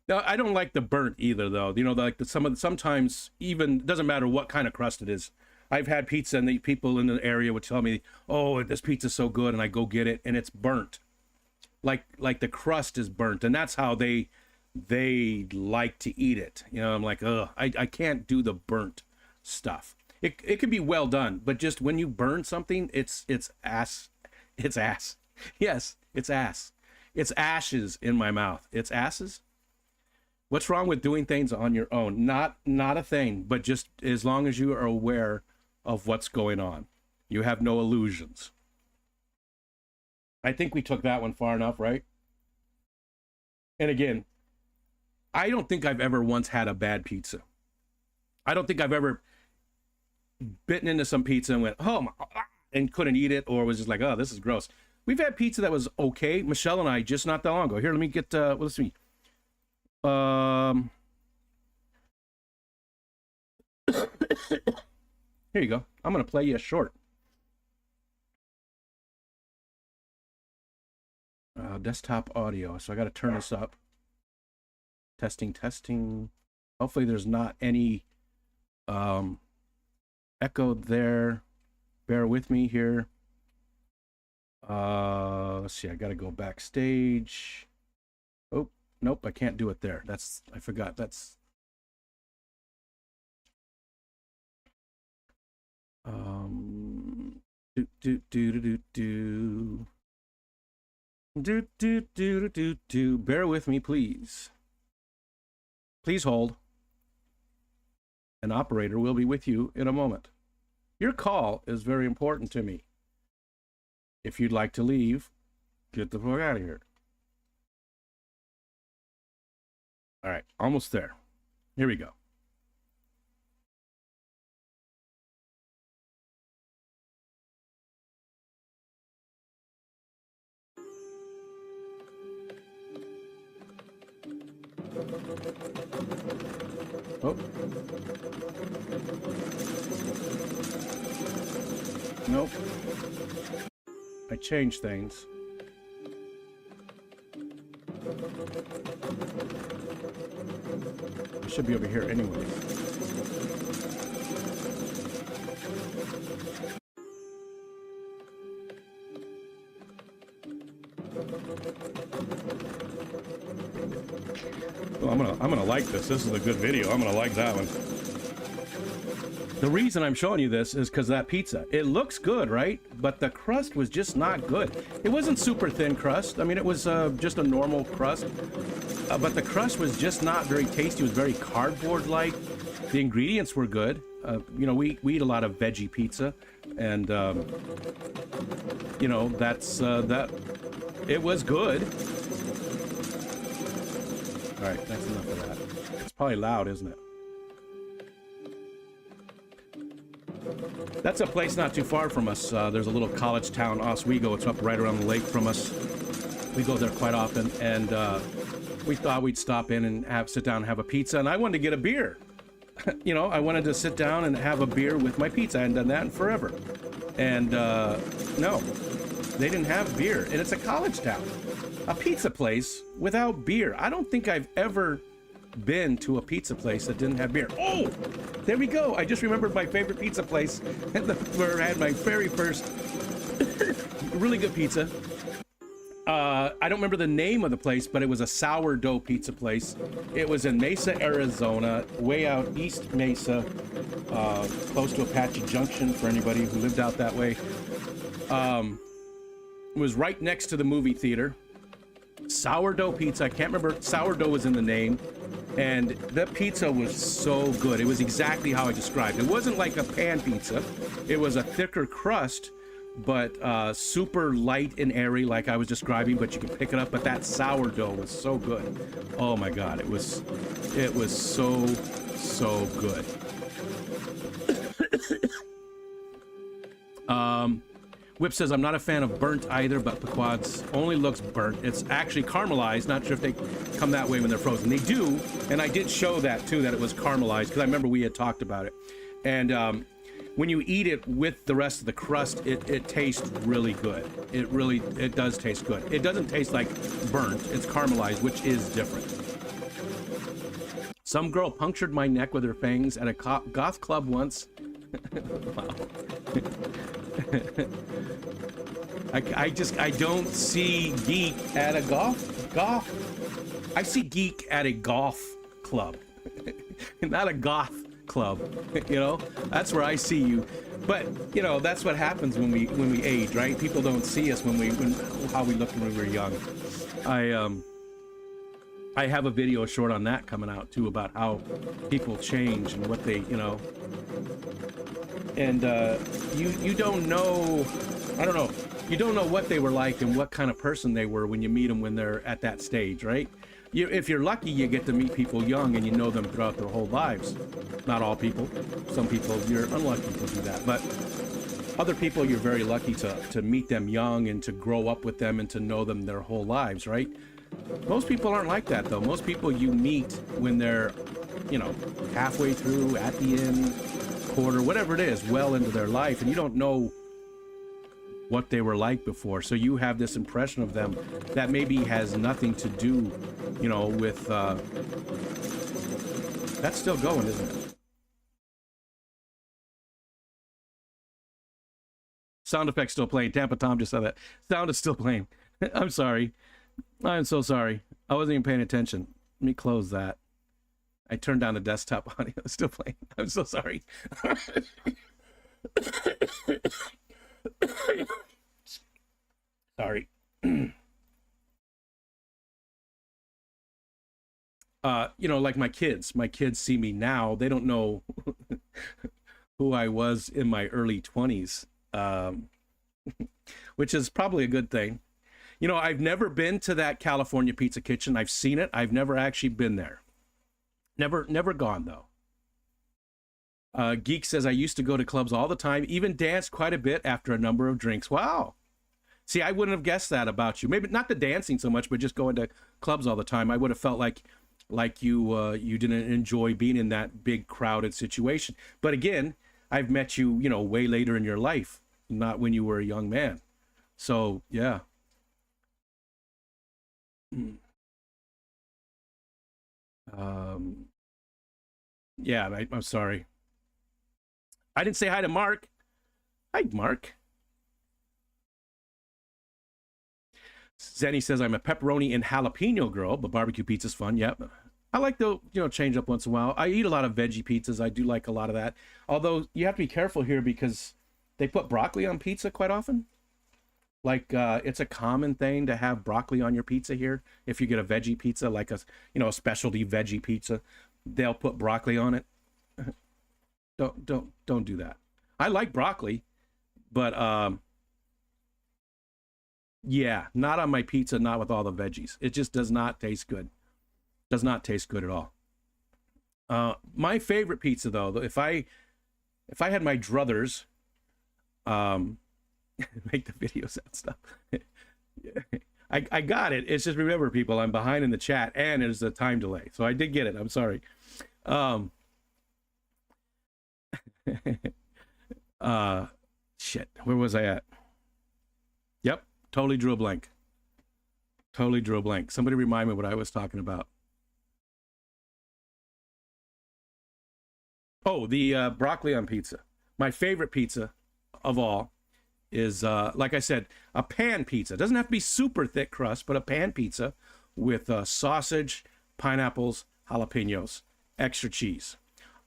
No, I don't like the burnt either, though. Sometimes even doesn't matter what kind of crust it is. I've had pizza and the people in the area would tell me, "Oh, this pizza's so good," and I go get it and it's burnt, like the crust is burnt, and that's how they like to eat it. I'm like, ugh, I can't do the burnt stuff. It can be well done, but just when you burn something, it's ass. It's ass. Yes, it's ass. It's ashes in my mouth. It's asses. What's wrong with doing things on your own? Not a thing, but just as long as you are aware of what's going on. You have no illusions. I think we took that one far enough, right? And again, I don't think I've ever once had a bad pizza. I don't think I've ever bitten into some pizza and went, oh, and couldn't eat it, or was just like, oh, this is gross. We've had pizza that was okay. Michelle and I just not that long ago. Here, let me get, let's see. Here you go. I'm going to play you a short. Desktop audio. So I got to turn this up. Testing. Hopefully there's not any echo there. Bear with me here. Let's see. I got to go backstage. Oh, nope. I can't do it there. I forgot. That's bear with me, please. Please hold. An operator will be with you in a moment. Your call is very important to me. If you'd like to leave, get the fuck out of here. All right, almost there. Here we go. Oh. Nope. I changed things. It should be over here anyway. Well, I'm gonna like this. This is a good video. I'm gonna like that one. The reason I'm showing you this is because that pizza. It looks good, right? But the crust was just not good. It wasn't super thin crust. I mean, it was just a normal crust. But the crust was just not very tasty. It was very cardboard-like. The ingredients were good. You know, we eat a lot of veggie pizza. And, you know, that's, it was good. All right, that's enough of that. It's probably loud, isn't it? That's a place not too far from us. There's a little college town, Oswego. It's up right around the lake from us. We go there quite often, and we thought we'd stop in and sit down and have a pizza, and I wanted to get a beer. You know, I wanted to sit down and have a beer with my pizza. I hadn't done that in forever. And no, they didn't have beer, and it's a college town. A pizza place without beer. I don't think I've ever been to a pizza place that didn't have beer. Oh, there we go. I just remembered my favorite pizza place where I had my very first really good pizza. I don't remember the name of the place, but it was a sourdough pizza place. It was in Mesa, Arizona, way out East Mesa, close to Apache Junction for anybody who lived out that way. It was right next to the movie theater. Sourdough pizza. I can't remember. Sourdough was in the name. And the pizza was so good. It was exactly how I described. It wasn't like a pan pizza. It was a thicker crust, but super light and airy like I was describing, but you can pick it up. But that sourdough was so good. Oh my God. It was so good. Whip says, I'm not a fan of burnt either, but Pequod's only looks burnt. It's actually caramelized. Not sure if they come that way when they're frozen. They do, and I did show that too, that it was caramelized, because I remember we had talked about it. And when you eat it with the rest of the crust, it tastes really good. It does taste good. It doesn't taste like burnt. It's caramelized, which is different. Some girl punctured my neck with her fangs at a goth club once. Wow. I don't see geek at a goth. I see geek at a golf club, not a goth club. You know, that's where I see you. But you know, that's what happens when we age, right? People don't see us when how we looked when we were young. I have a video short on that coming out too, about how people change and what they, you know. And you don't know, I don't know, you don't know what they were like and what kind of person they were when you meet them when they're at that stage, right? If you're lucky, you get to meet people young and you know them throughout their whole lives. Not all people. Some people, you're unlucky to do that. But other people, you're very lucky to meet them young and to grow up with them and to know them their whole lives, right? Most people aren't like that, though. Most people you meet when they're, you know, halfway through, at the end, quarter, whatever it is, well into their life, and you don't know what they were like before. So you have this impression of them that maybe has nothing to do, you know, with, that's still going, isn't it? Sound effect's still playing. Tampa Tom just said that. Sound is still playing. I'm sorry. I'm so sorry. I wasn't even paying attention. Let me close that. I turned down the desktop audio. It's still playing. I'm so sorry. Sorry. Like my kids see me now. They don't know who I was in my early 20s, which is probably a good thing. I've never been to that California Pizza Kitchen. I've seen it. I've never actually been there. Never gone though. Geek says, I used to go to clubs all the time, even dance quite a bit after a number of drinks. Wow. See, I wouldn't have guessed that about you. Maybe not the dancing so much, but just going to clubs all the time. I would have felt like you didn't enjoy being in that big crowded situation. But again, I've met you, way later in your life, not when you were a young man. So, yeah. Um, yeah, I'm sorry. I didn't say hi to Mark. Hi, Mark. Zenny says, I'm a pepperoni and jalapeno girl, but barbecue pizza's fun. Yep. I like to, change up once in a while. I eat a lot of veggie pizzas. I do like a lot of that. Although you have to be careful here because they put broccoli on pizza quite often. Like, it's a common thing to have broccoli on your pizza here. If you get a veggie pizza, like a specialty veggie pizza, they'll put broccoli on it. Don't do that. I like broccoli, but yeah, not on my pizza, not with all the veggies. It just does not taste good. Does not taste good at all. My favorite pizza though, if I had my druthers, make the videos and stuff. I got it. It's just, remember people, I'm behind in the chat and there's a time delay. So I did get it. I'm sorry. Shit, where was I at? Yep, totally drew a blank. Totally drew a blank. Somebody remind me what I was talking about. Oh, the broccoli on pizza. My favorite pizza of all is, like I said, a pan pizza. It doesn't have to be super thick crust, but a pan pizza with sausage, pineapples, jalapenos, extra cheese.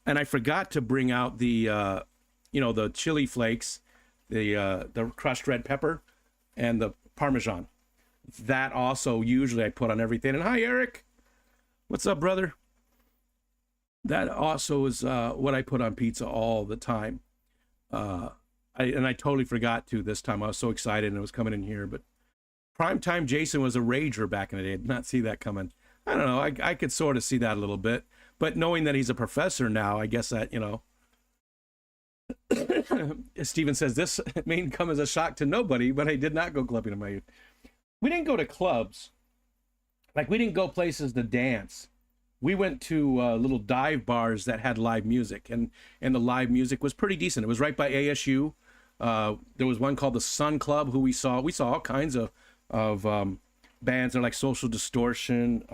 And I forgot to bring out the, the chili flakes, the crushed red pepper, and the Parmesan. That also usually I put on everything. And hi, Eric. What's up, brother? That also is what I put on pizza all the time. I totally forgot to this time. I was so excited and it was coming in here. But Primetime Jason was a rager back in the day. I did not see that coming. I don't know. I could sort of see that a little bit. But knowing that he's a professor now, I guess that, Steven says, this may come as a shock to nobody, but I did not go clubbing in my youth. We didn't go to clubs. Like, we didn't go places to dance. We went to little dive bars that had live music, and the live music was pretty decent. It was right by ASU. There was one called the Sun Club, who we saw all kinds of bands. They're like Social Distortion.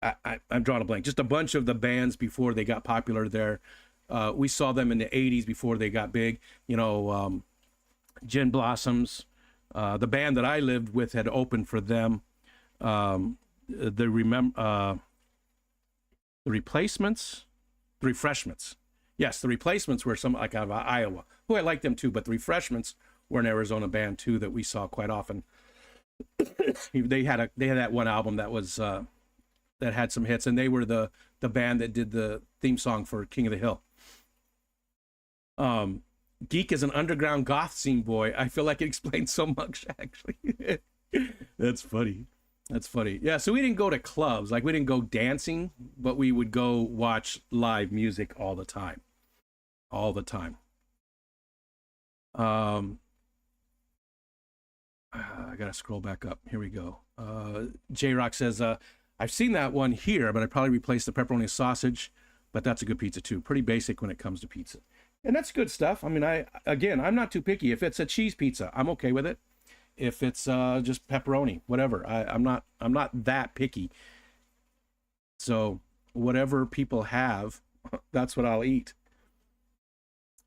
I'm drawing a blank. Just a bunch of the bands before they got popular there. We saw them in the 80s before they got big. Gin Blossoms. The band that I lived with had opened for them. The Replacements, the Refreshments. Yes, the Replacements were some like out of Iowa, who I liked them too, but the Refreshments were an Arizona band too that we saw quite often. they had that one album that was that had some hits, and they were the band that did the theme song for King of the Hill. Geek is an underground goth scene boy. I feel like it explains so much, actually. That's funny. That's funny. Yeah, so we didn't go to clubs. Like, we didn't go dancing, but we would go watch live music all the time. All the time. I gotta scroll back up. Here we go. J-Rock says, I've seen that one here, but I'd probably replace the pepperoni and sausage, but that's a good pizza too. Pretty basic when it comes to pizza. And that's good stuff. I mean, I'm not too picky. If it's a cheese pizza, I'm okay with it. If it's just pepperoni, whatever. I'm not that picky. So whatever people have, that's what I'll eat.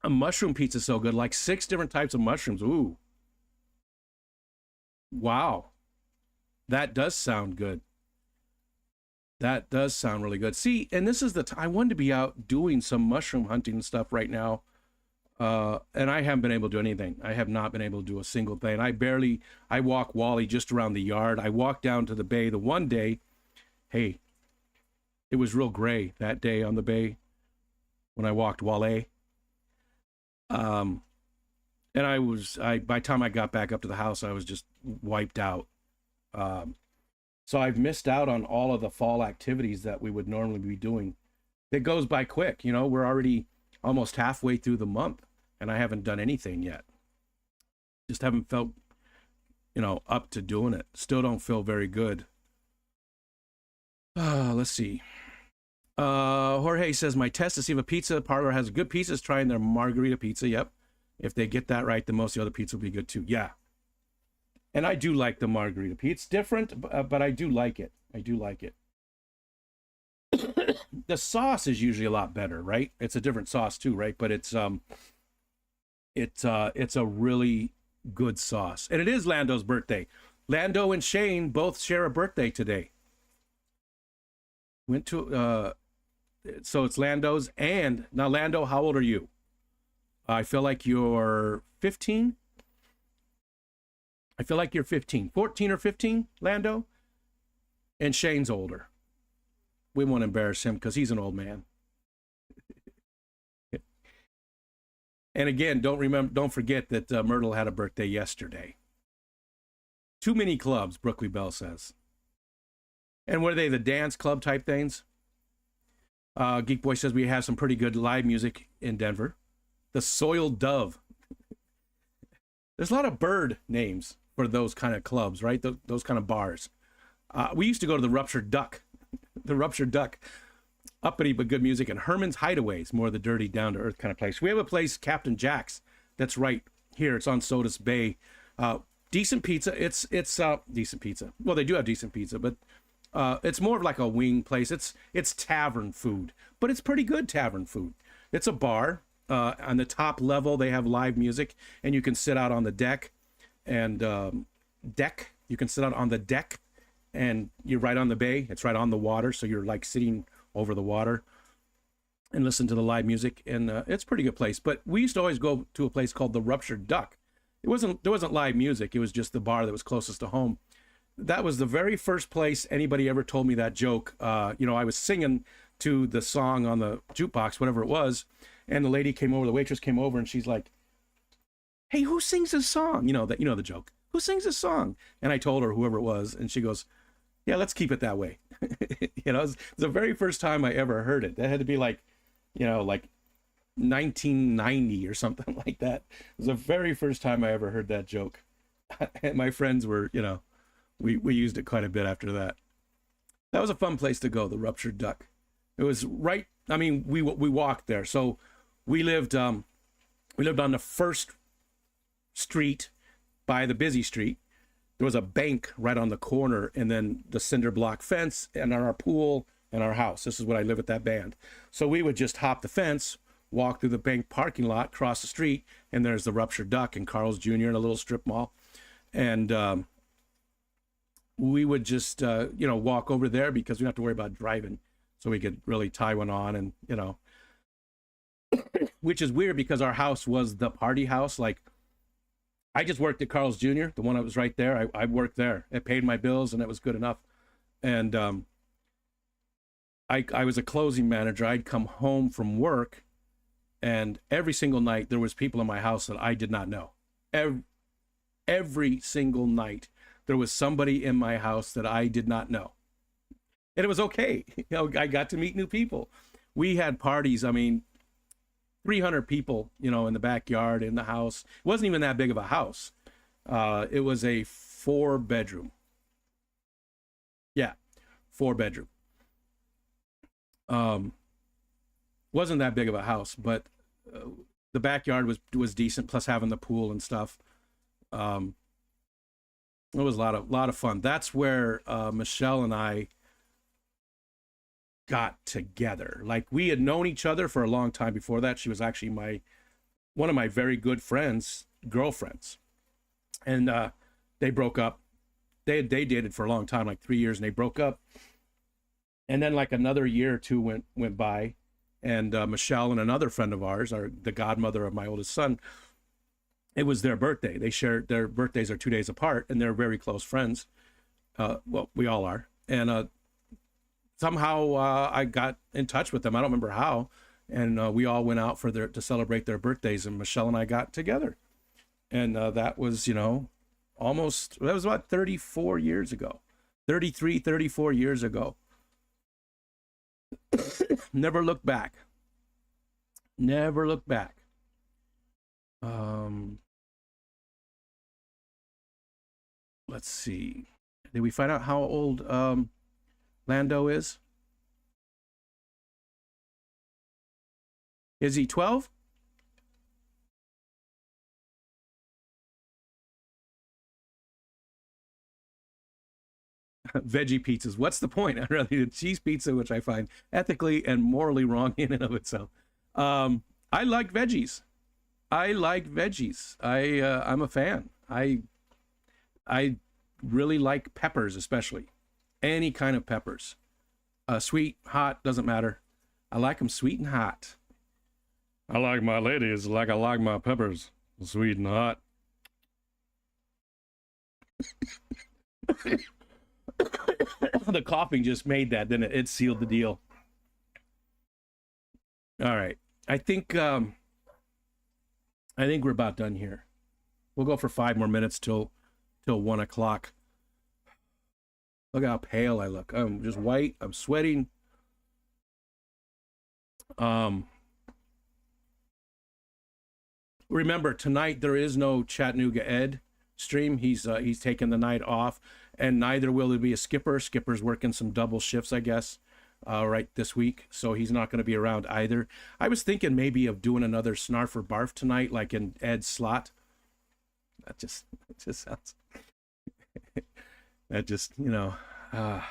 A mushroom pizza is so good, like 6 different types of mushrooms. Ooh. Wow. That does sound good. That does sound really good. See, and this is the time I wanted to be out doing some mushroom hunting and stuff right now. And I haven't been able to do anything. I have not been able to do a single thing. I walk Wally just around the yard. I walked down to the bay the one day. Hey, It was real gray that day on the bay when I walked Wale. And by the time I got back up to the house, I was just wiped out. So I've missed out on all of the fall activities that we would normally be doing. It goes by quick, you know, we're already almost halfway through the month and I haven't done anything yet. Just haven't felt, you know, up to doing it. Still don't feel very good. Let's see. Jorge says, my test to see if a pizza parlor has good pizzas, trying their margarita pizza. Yep. If they get that right, then most of the other pizza will be good too. Yeah. And I do like the margarita pizza. It's different, but I do like it. I do like it. The sauce is usually a lot better, right? It's a different sauce too, right? But it's a really good sauce. And it is Lando's birthday. Lando and Shane both share a birthday today. Went to so it's Lando's. And now, Lando, how old are you? I feel like you're 15. I feel like you're 15. 14 or 15, Lando? And Shane's older. We won't embarrass him because he's an old man. And again, don't forget that Myrtle had a birthday yesterday. Too many clubs, Brooklyn Bell says. And what are they, the dance club type things? Geek Boy says we have some pretty good live music in Denver. The Soiled Dove. There's a lot of bird names for those kind of clubs, right? Those kind of bars. We used to go to the Ruptured Duck. The Ruptured Duck. Uppity but good music. And Herman's Hideaways, more of the dirty, down-to-earth kind of place. We have a place, Captain Jack's, that's right here. It's on Sodus Bay. Decent pizza. It's decent pizza. Well, they do have decent pizza, but it's more of like a wing place. It's tavern food, but it's pretty good tavern food. It's a bar. On the top level, they have live music, and you can sit out on the deck and you can sit out on the deck, and you're right on the bay. It's right on the water, so you're like sitting over the water and listen to the live music, and it's a pretty good place. But we used to always go to a place called the Ruptured Duck. There wasn't live music. It was just the bar that was closest to home. That was the very first place anybody ever told me that joke. You know, I was singing to the song on the jukebox, whatever it was, and the lady came over, the waitress came over, and she's like, "Hey, who sings this song?" You know the joke. Who sings this song? And I told her whoever it was, and she goes, "Yeah, let's keep it that way." You know, it was the very first time I ever heard it. That had to be like, you know, like 1990 or something like that. It was the very first time I ever heard that joke. And my friends were, you know, we used it quite a bit after that. That was a fun place to go, the Ruptured Duck. It was right, I mean, we walked there. So we lived on the first street by the busy street. There was a bank right on the corner, and then the cinder block fence, and our pool and our house. This is what I live at that band. So we would just hop the fence, walk through the bank parking lot, cross the street, and there's the Ruptured Duck and Carl's Jr. in a little strip mall. And we would just, you know, walk over there because we don't have to worry about driving. So we could really tie one on, and, you know, which is weird because our house was the party house. Like, I just worked at Carl's Jr., the one that was right there. I worked there. It paid my bills, and it was good enough. And I was a closing manager. I'd come home from work, and every single night there was people in my house that I did not know. Every single night there was somebody in my house that I did not know. And it was okay. You know, I got to meet new people. We had parties, I mean, 300 people, you know, in the backyard, in the house. It wasn't even that big of a house. It was a 4-bedroom. Yeah, 4-bedroom. Wasn't that big of a house, but the backyard was decent, plus having the pool and stuff. It was a lot of fun. That's where Michelle and I got together. Like, we had known each other for a long time before that. She was actually one of my very good friends' girlfriends, and they broke up. They dated for a long time, like 3 years, and they broke up. And then like another year or two went by, and Michelle and another friend of ours, the godmother of my oldest son, it was their birthday. Their birthdays are 2 days apart, and they're very close friends. Well, we all are. And somehow I got in touch with them. I don't remember how. And we all went out to celebrate their birthdays, and Michelle and I got together. And that was, that was about 34 years ago, 33, 34 years ago. Never look back. Never look back. Let's see. Did we find out how old Lando is? Is he 12? Veggie pizzas. What's the point? I'd rather eat a cheese pizza, which I find ethically and morally wrong in and of itself. I like veggies. I'm a fan. I really like peppers, especially any kind of peppers. Sweet, hot, doesn't matter. I like them sweet and hot. I like my ladies like I like my peppers, sweet and hot. The coughing just made that, didn't it? It sealed the deal. All right. I think we're about done here. We'll go for 5 more minutes till 1 o'clock. Look how pale I look. I'm just white. I'm sweating. Remember, tonight there is no Chattanooga Ed stream. He's taking the night off, and neither will there be a Skipper. Skipper's working some double shifts, I guess, right this week, so he's not going to be around either. I was thinking maybe of doing another Snarf or Barf tonight, like in Ed's slot. It just sounds. That just, God.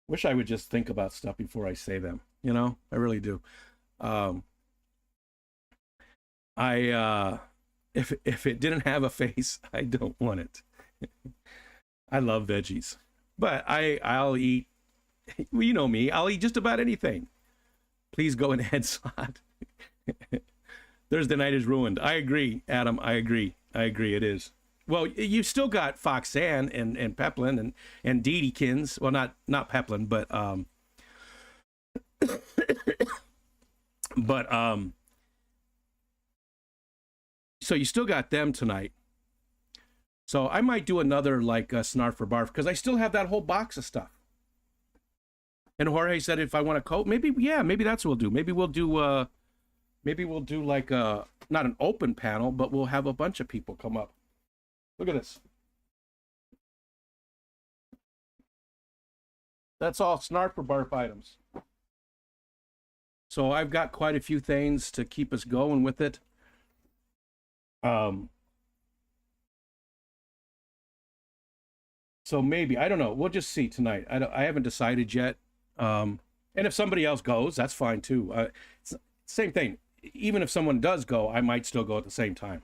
Wish I would just think about stuff before I say them. I really do. If it didn't have a face, I don't want it. I love veggies, but I'll eat. Well, you know me. I'll eat just about anything. Please go in Ed's slot. Thursday night is ruined. I agree, Adam. I agree. It is. Well, you still got Foxanne and Peplin and Deedekins. Well, not Peplin, but so you still got them tonight. So I might do another like Snarf or Barf, because I still have that whole box of stuff. And Jorge said if I want to coat, maybe that's what we'll do. Maybe we'll do like not an open panel, but we'll have a bunch of people come up. Look at this. That's all Snarf or Barf items. So I've got quite a few things to keep us going with it. So maybe, I don't know. We'll just see tonight. I haven't decided yet. And if somebody else goes, that's fine too. It's same thing. Even if someone does go, I might still go at the same time.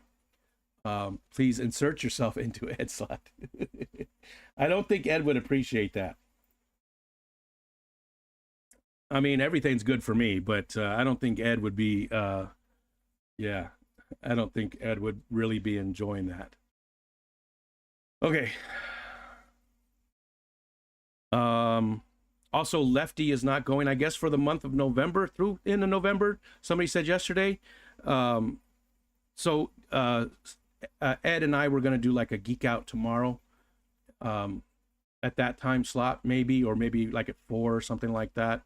Please insert yourself into Ed's slot. I don't think Ed would appreciate that. I mean, everything's good for me, but I don't think Ed would be, yeah, I don't think Ed would really be enjoying that. Okay. Also, Lefty is not going, I guess, for the month of November through into November. Somebody said yesterday. So Ed and I were going to do like a geek out tomorrow at that time slot, maybe, or maybe like at 4 or something like that.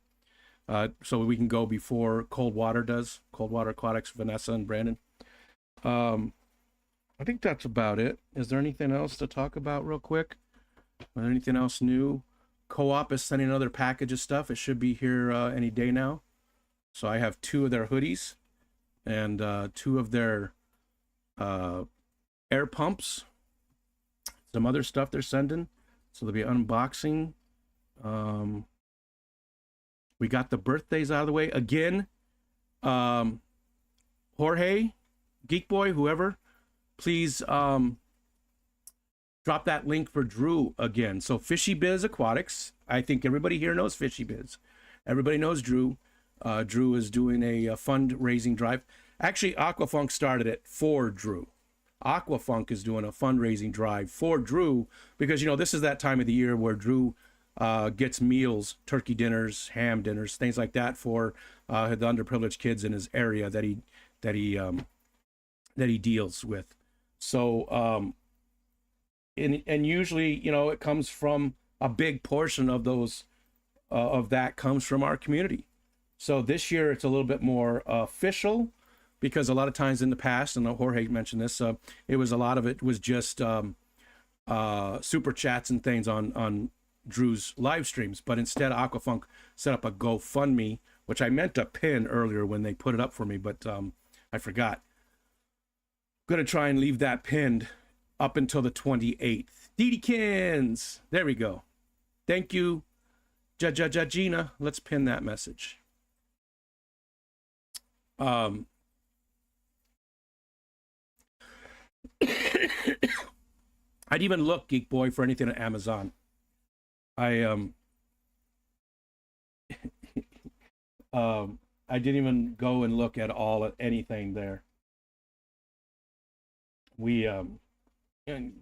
So we can go before Cold Water does. Cold Water Aquatics, Vanessa and Brandon. I think that's about it. Is there anything else to talk about real quick? Or anything else new? Co-op is sending another package of stuff. It should be here any day now. So I have 2 of their hoodies and 2 of their air pumps. Some other stuff they're sending. So they'll be unboxing. We got the birthdays out of the way. Again, Jorge, Geek Boy, whoever, please drop that link for Drew again. So Fishy Biz Aquatics. I think everybody here knows Fishy Biz. Everybody knows Drew. Drew is doing a fundraising drive. Actually, Aquafunk started it for Drew. Aquafunk is doing a fundraising drive for Drew because, this is that time of the year where Drew gets meals, turkey dinners, ham dinners, things like that for the underprivileged kids in his area that he deals with. So and usually, you know, it comes from a big portion of those of that comes from our community. So this year it's a little bit more official, because a lot of times in the past, and Jorge mentioned this, it was a lot of it was just super chats and things on Drew's live streams. But instead, Aquafunk set up a GoFundMe, which I meant to pin earlier when they put it up for me, but I forgot. I'm gonna try and leave that pinned up until the 28th. Didikins, there we go. Thank you, Gina. Let's pin that message. I'd even look, Geek Boy, for anything on Amazon. I I didn't even go and look at all at anything there. We and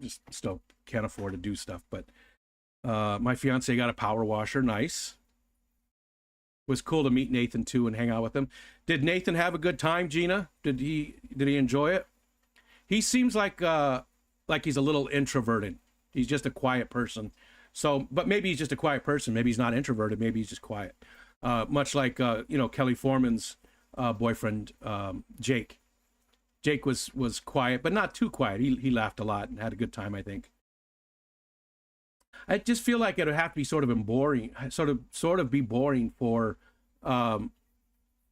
just still can't afford to do stuff, but my fiance got a power washer. Nice. It was cool to meet Nathan too and hang out with him. Did Nathan have a good time, Gina? Did he enjoy it? He seems like he's a little introverted. He's just a quiet person. So, but maybe he's just a quiet person. Maybe he's not introverted. Maybe he's just quiet. Much like you know, Kelly Foreman's boyfriend, Jake. Jake was quiet, but not too quiet. He laughed a lot and had a good time, I think. I just feel like it would have to be sort of boring, sort of be boring for, you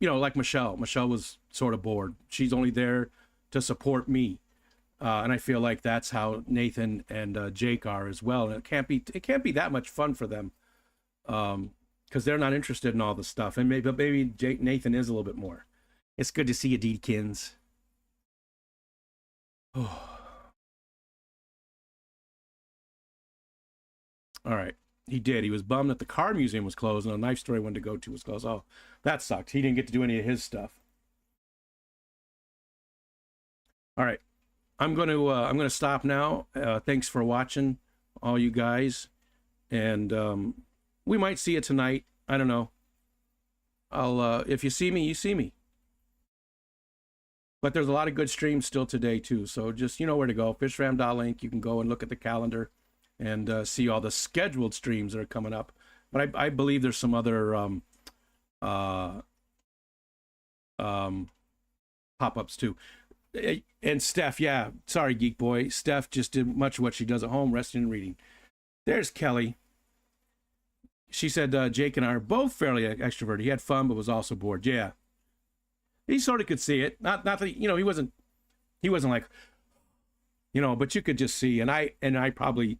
know, like Michelle. Michelle was sort of bored. She's only there to support me, and I feel like that's how Nathan and Jake are as well. And it can't be that much fun for them, because they're not interested in all the stuff. And maybe Nathan is a little bit more. It's good to see you, Deekins. Oh. All right. He did. He was bummed that the car museum was closed and the knife store he wanted to go to was closed. Oh, that sucked. He didn't get to do any of his stuff. All right. I'm gonna stop now. Thanks for watching, all you guys. And we might see you tonight. I don't know. I'll if you see me, you see me. But there's a lot of good streams still today too. So just, you know where to go. Fishram.link. You can go and look at the calendar and see all the scheduled streams that are coming up. But I believe there's some other pop-ups too. And Steph, yeah, sorry, Geek Boy. Steph just did much of what she does at home, resting and reading. There's Kelly. She said Jake and I are both fairly extroverted. He had fun, but was also bored. Yeah, he sort of could see it. Not that, you know, he wasn't like, you know, but you could just see. And I probably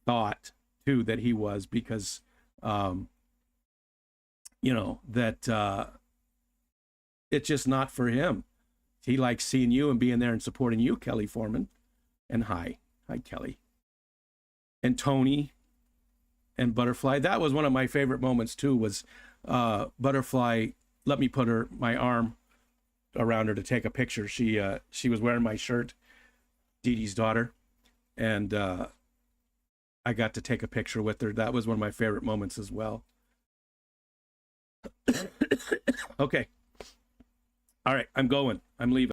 thought too that he was, because you know, that it's just not for him. He likes seeing you and being there and supporting you, Kelly Foreman. And hi Kelly. And Tony and Butterfly. That was one of my favorite moments too, was Butterfly let me put my arm around her to take a picture. She was wearing my shirt, Dee Dee's daughter, and I got to take a picture with her. That was one of my favorite moments as well. Okay. All right, I'm going. I'm leaving.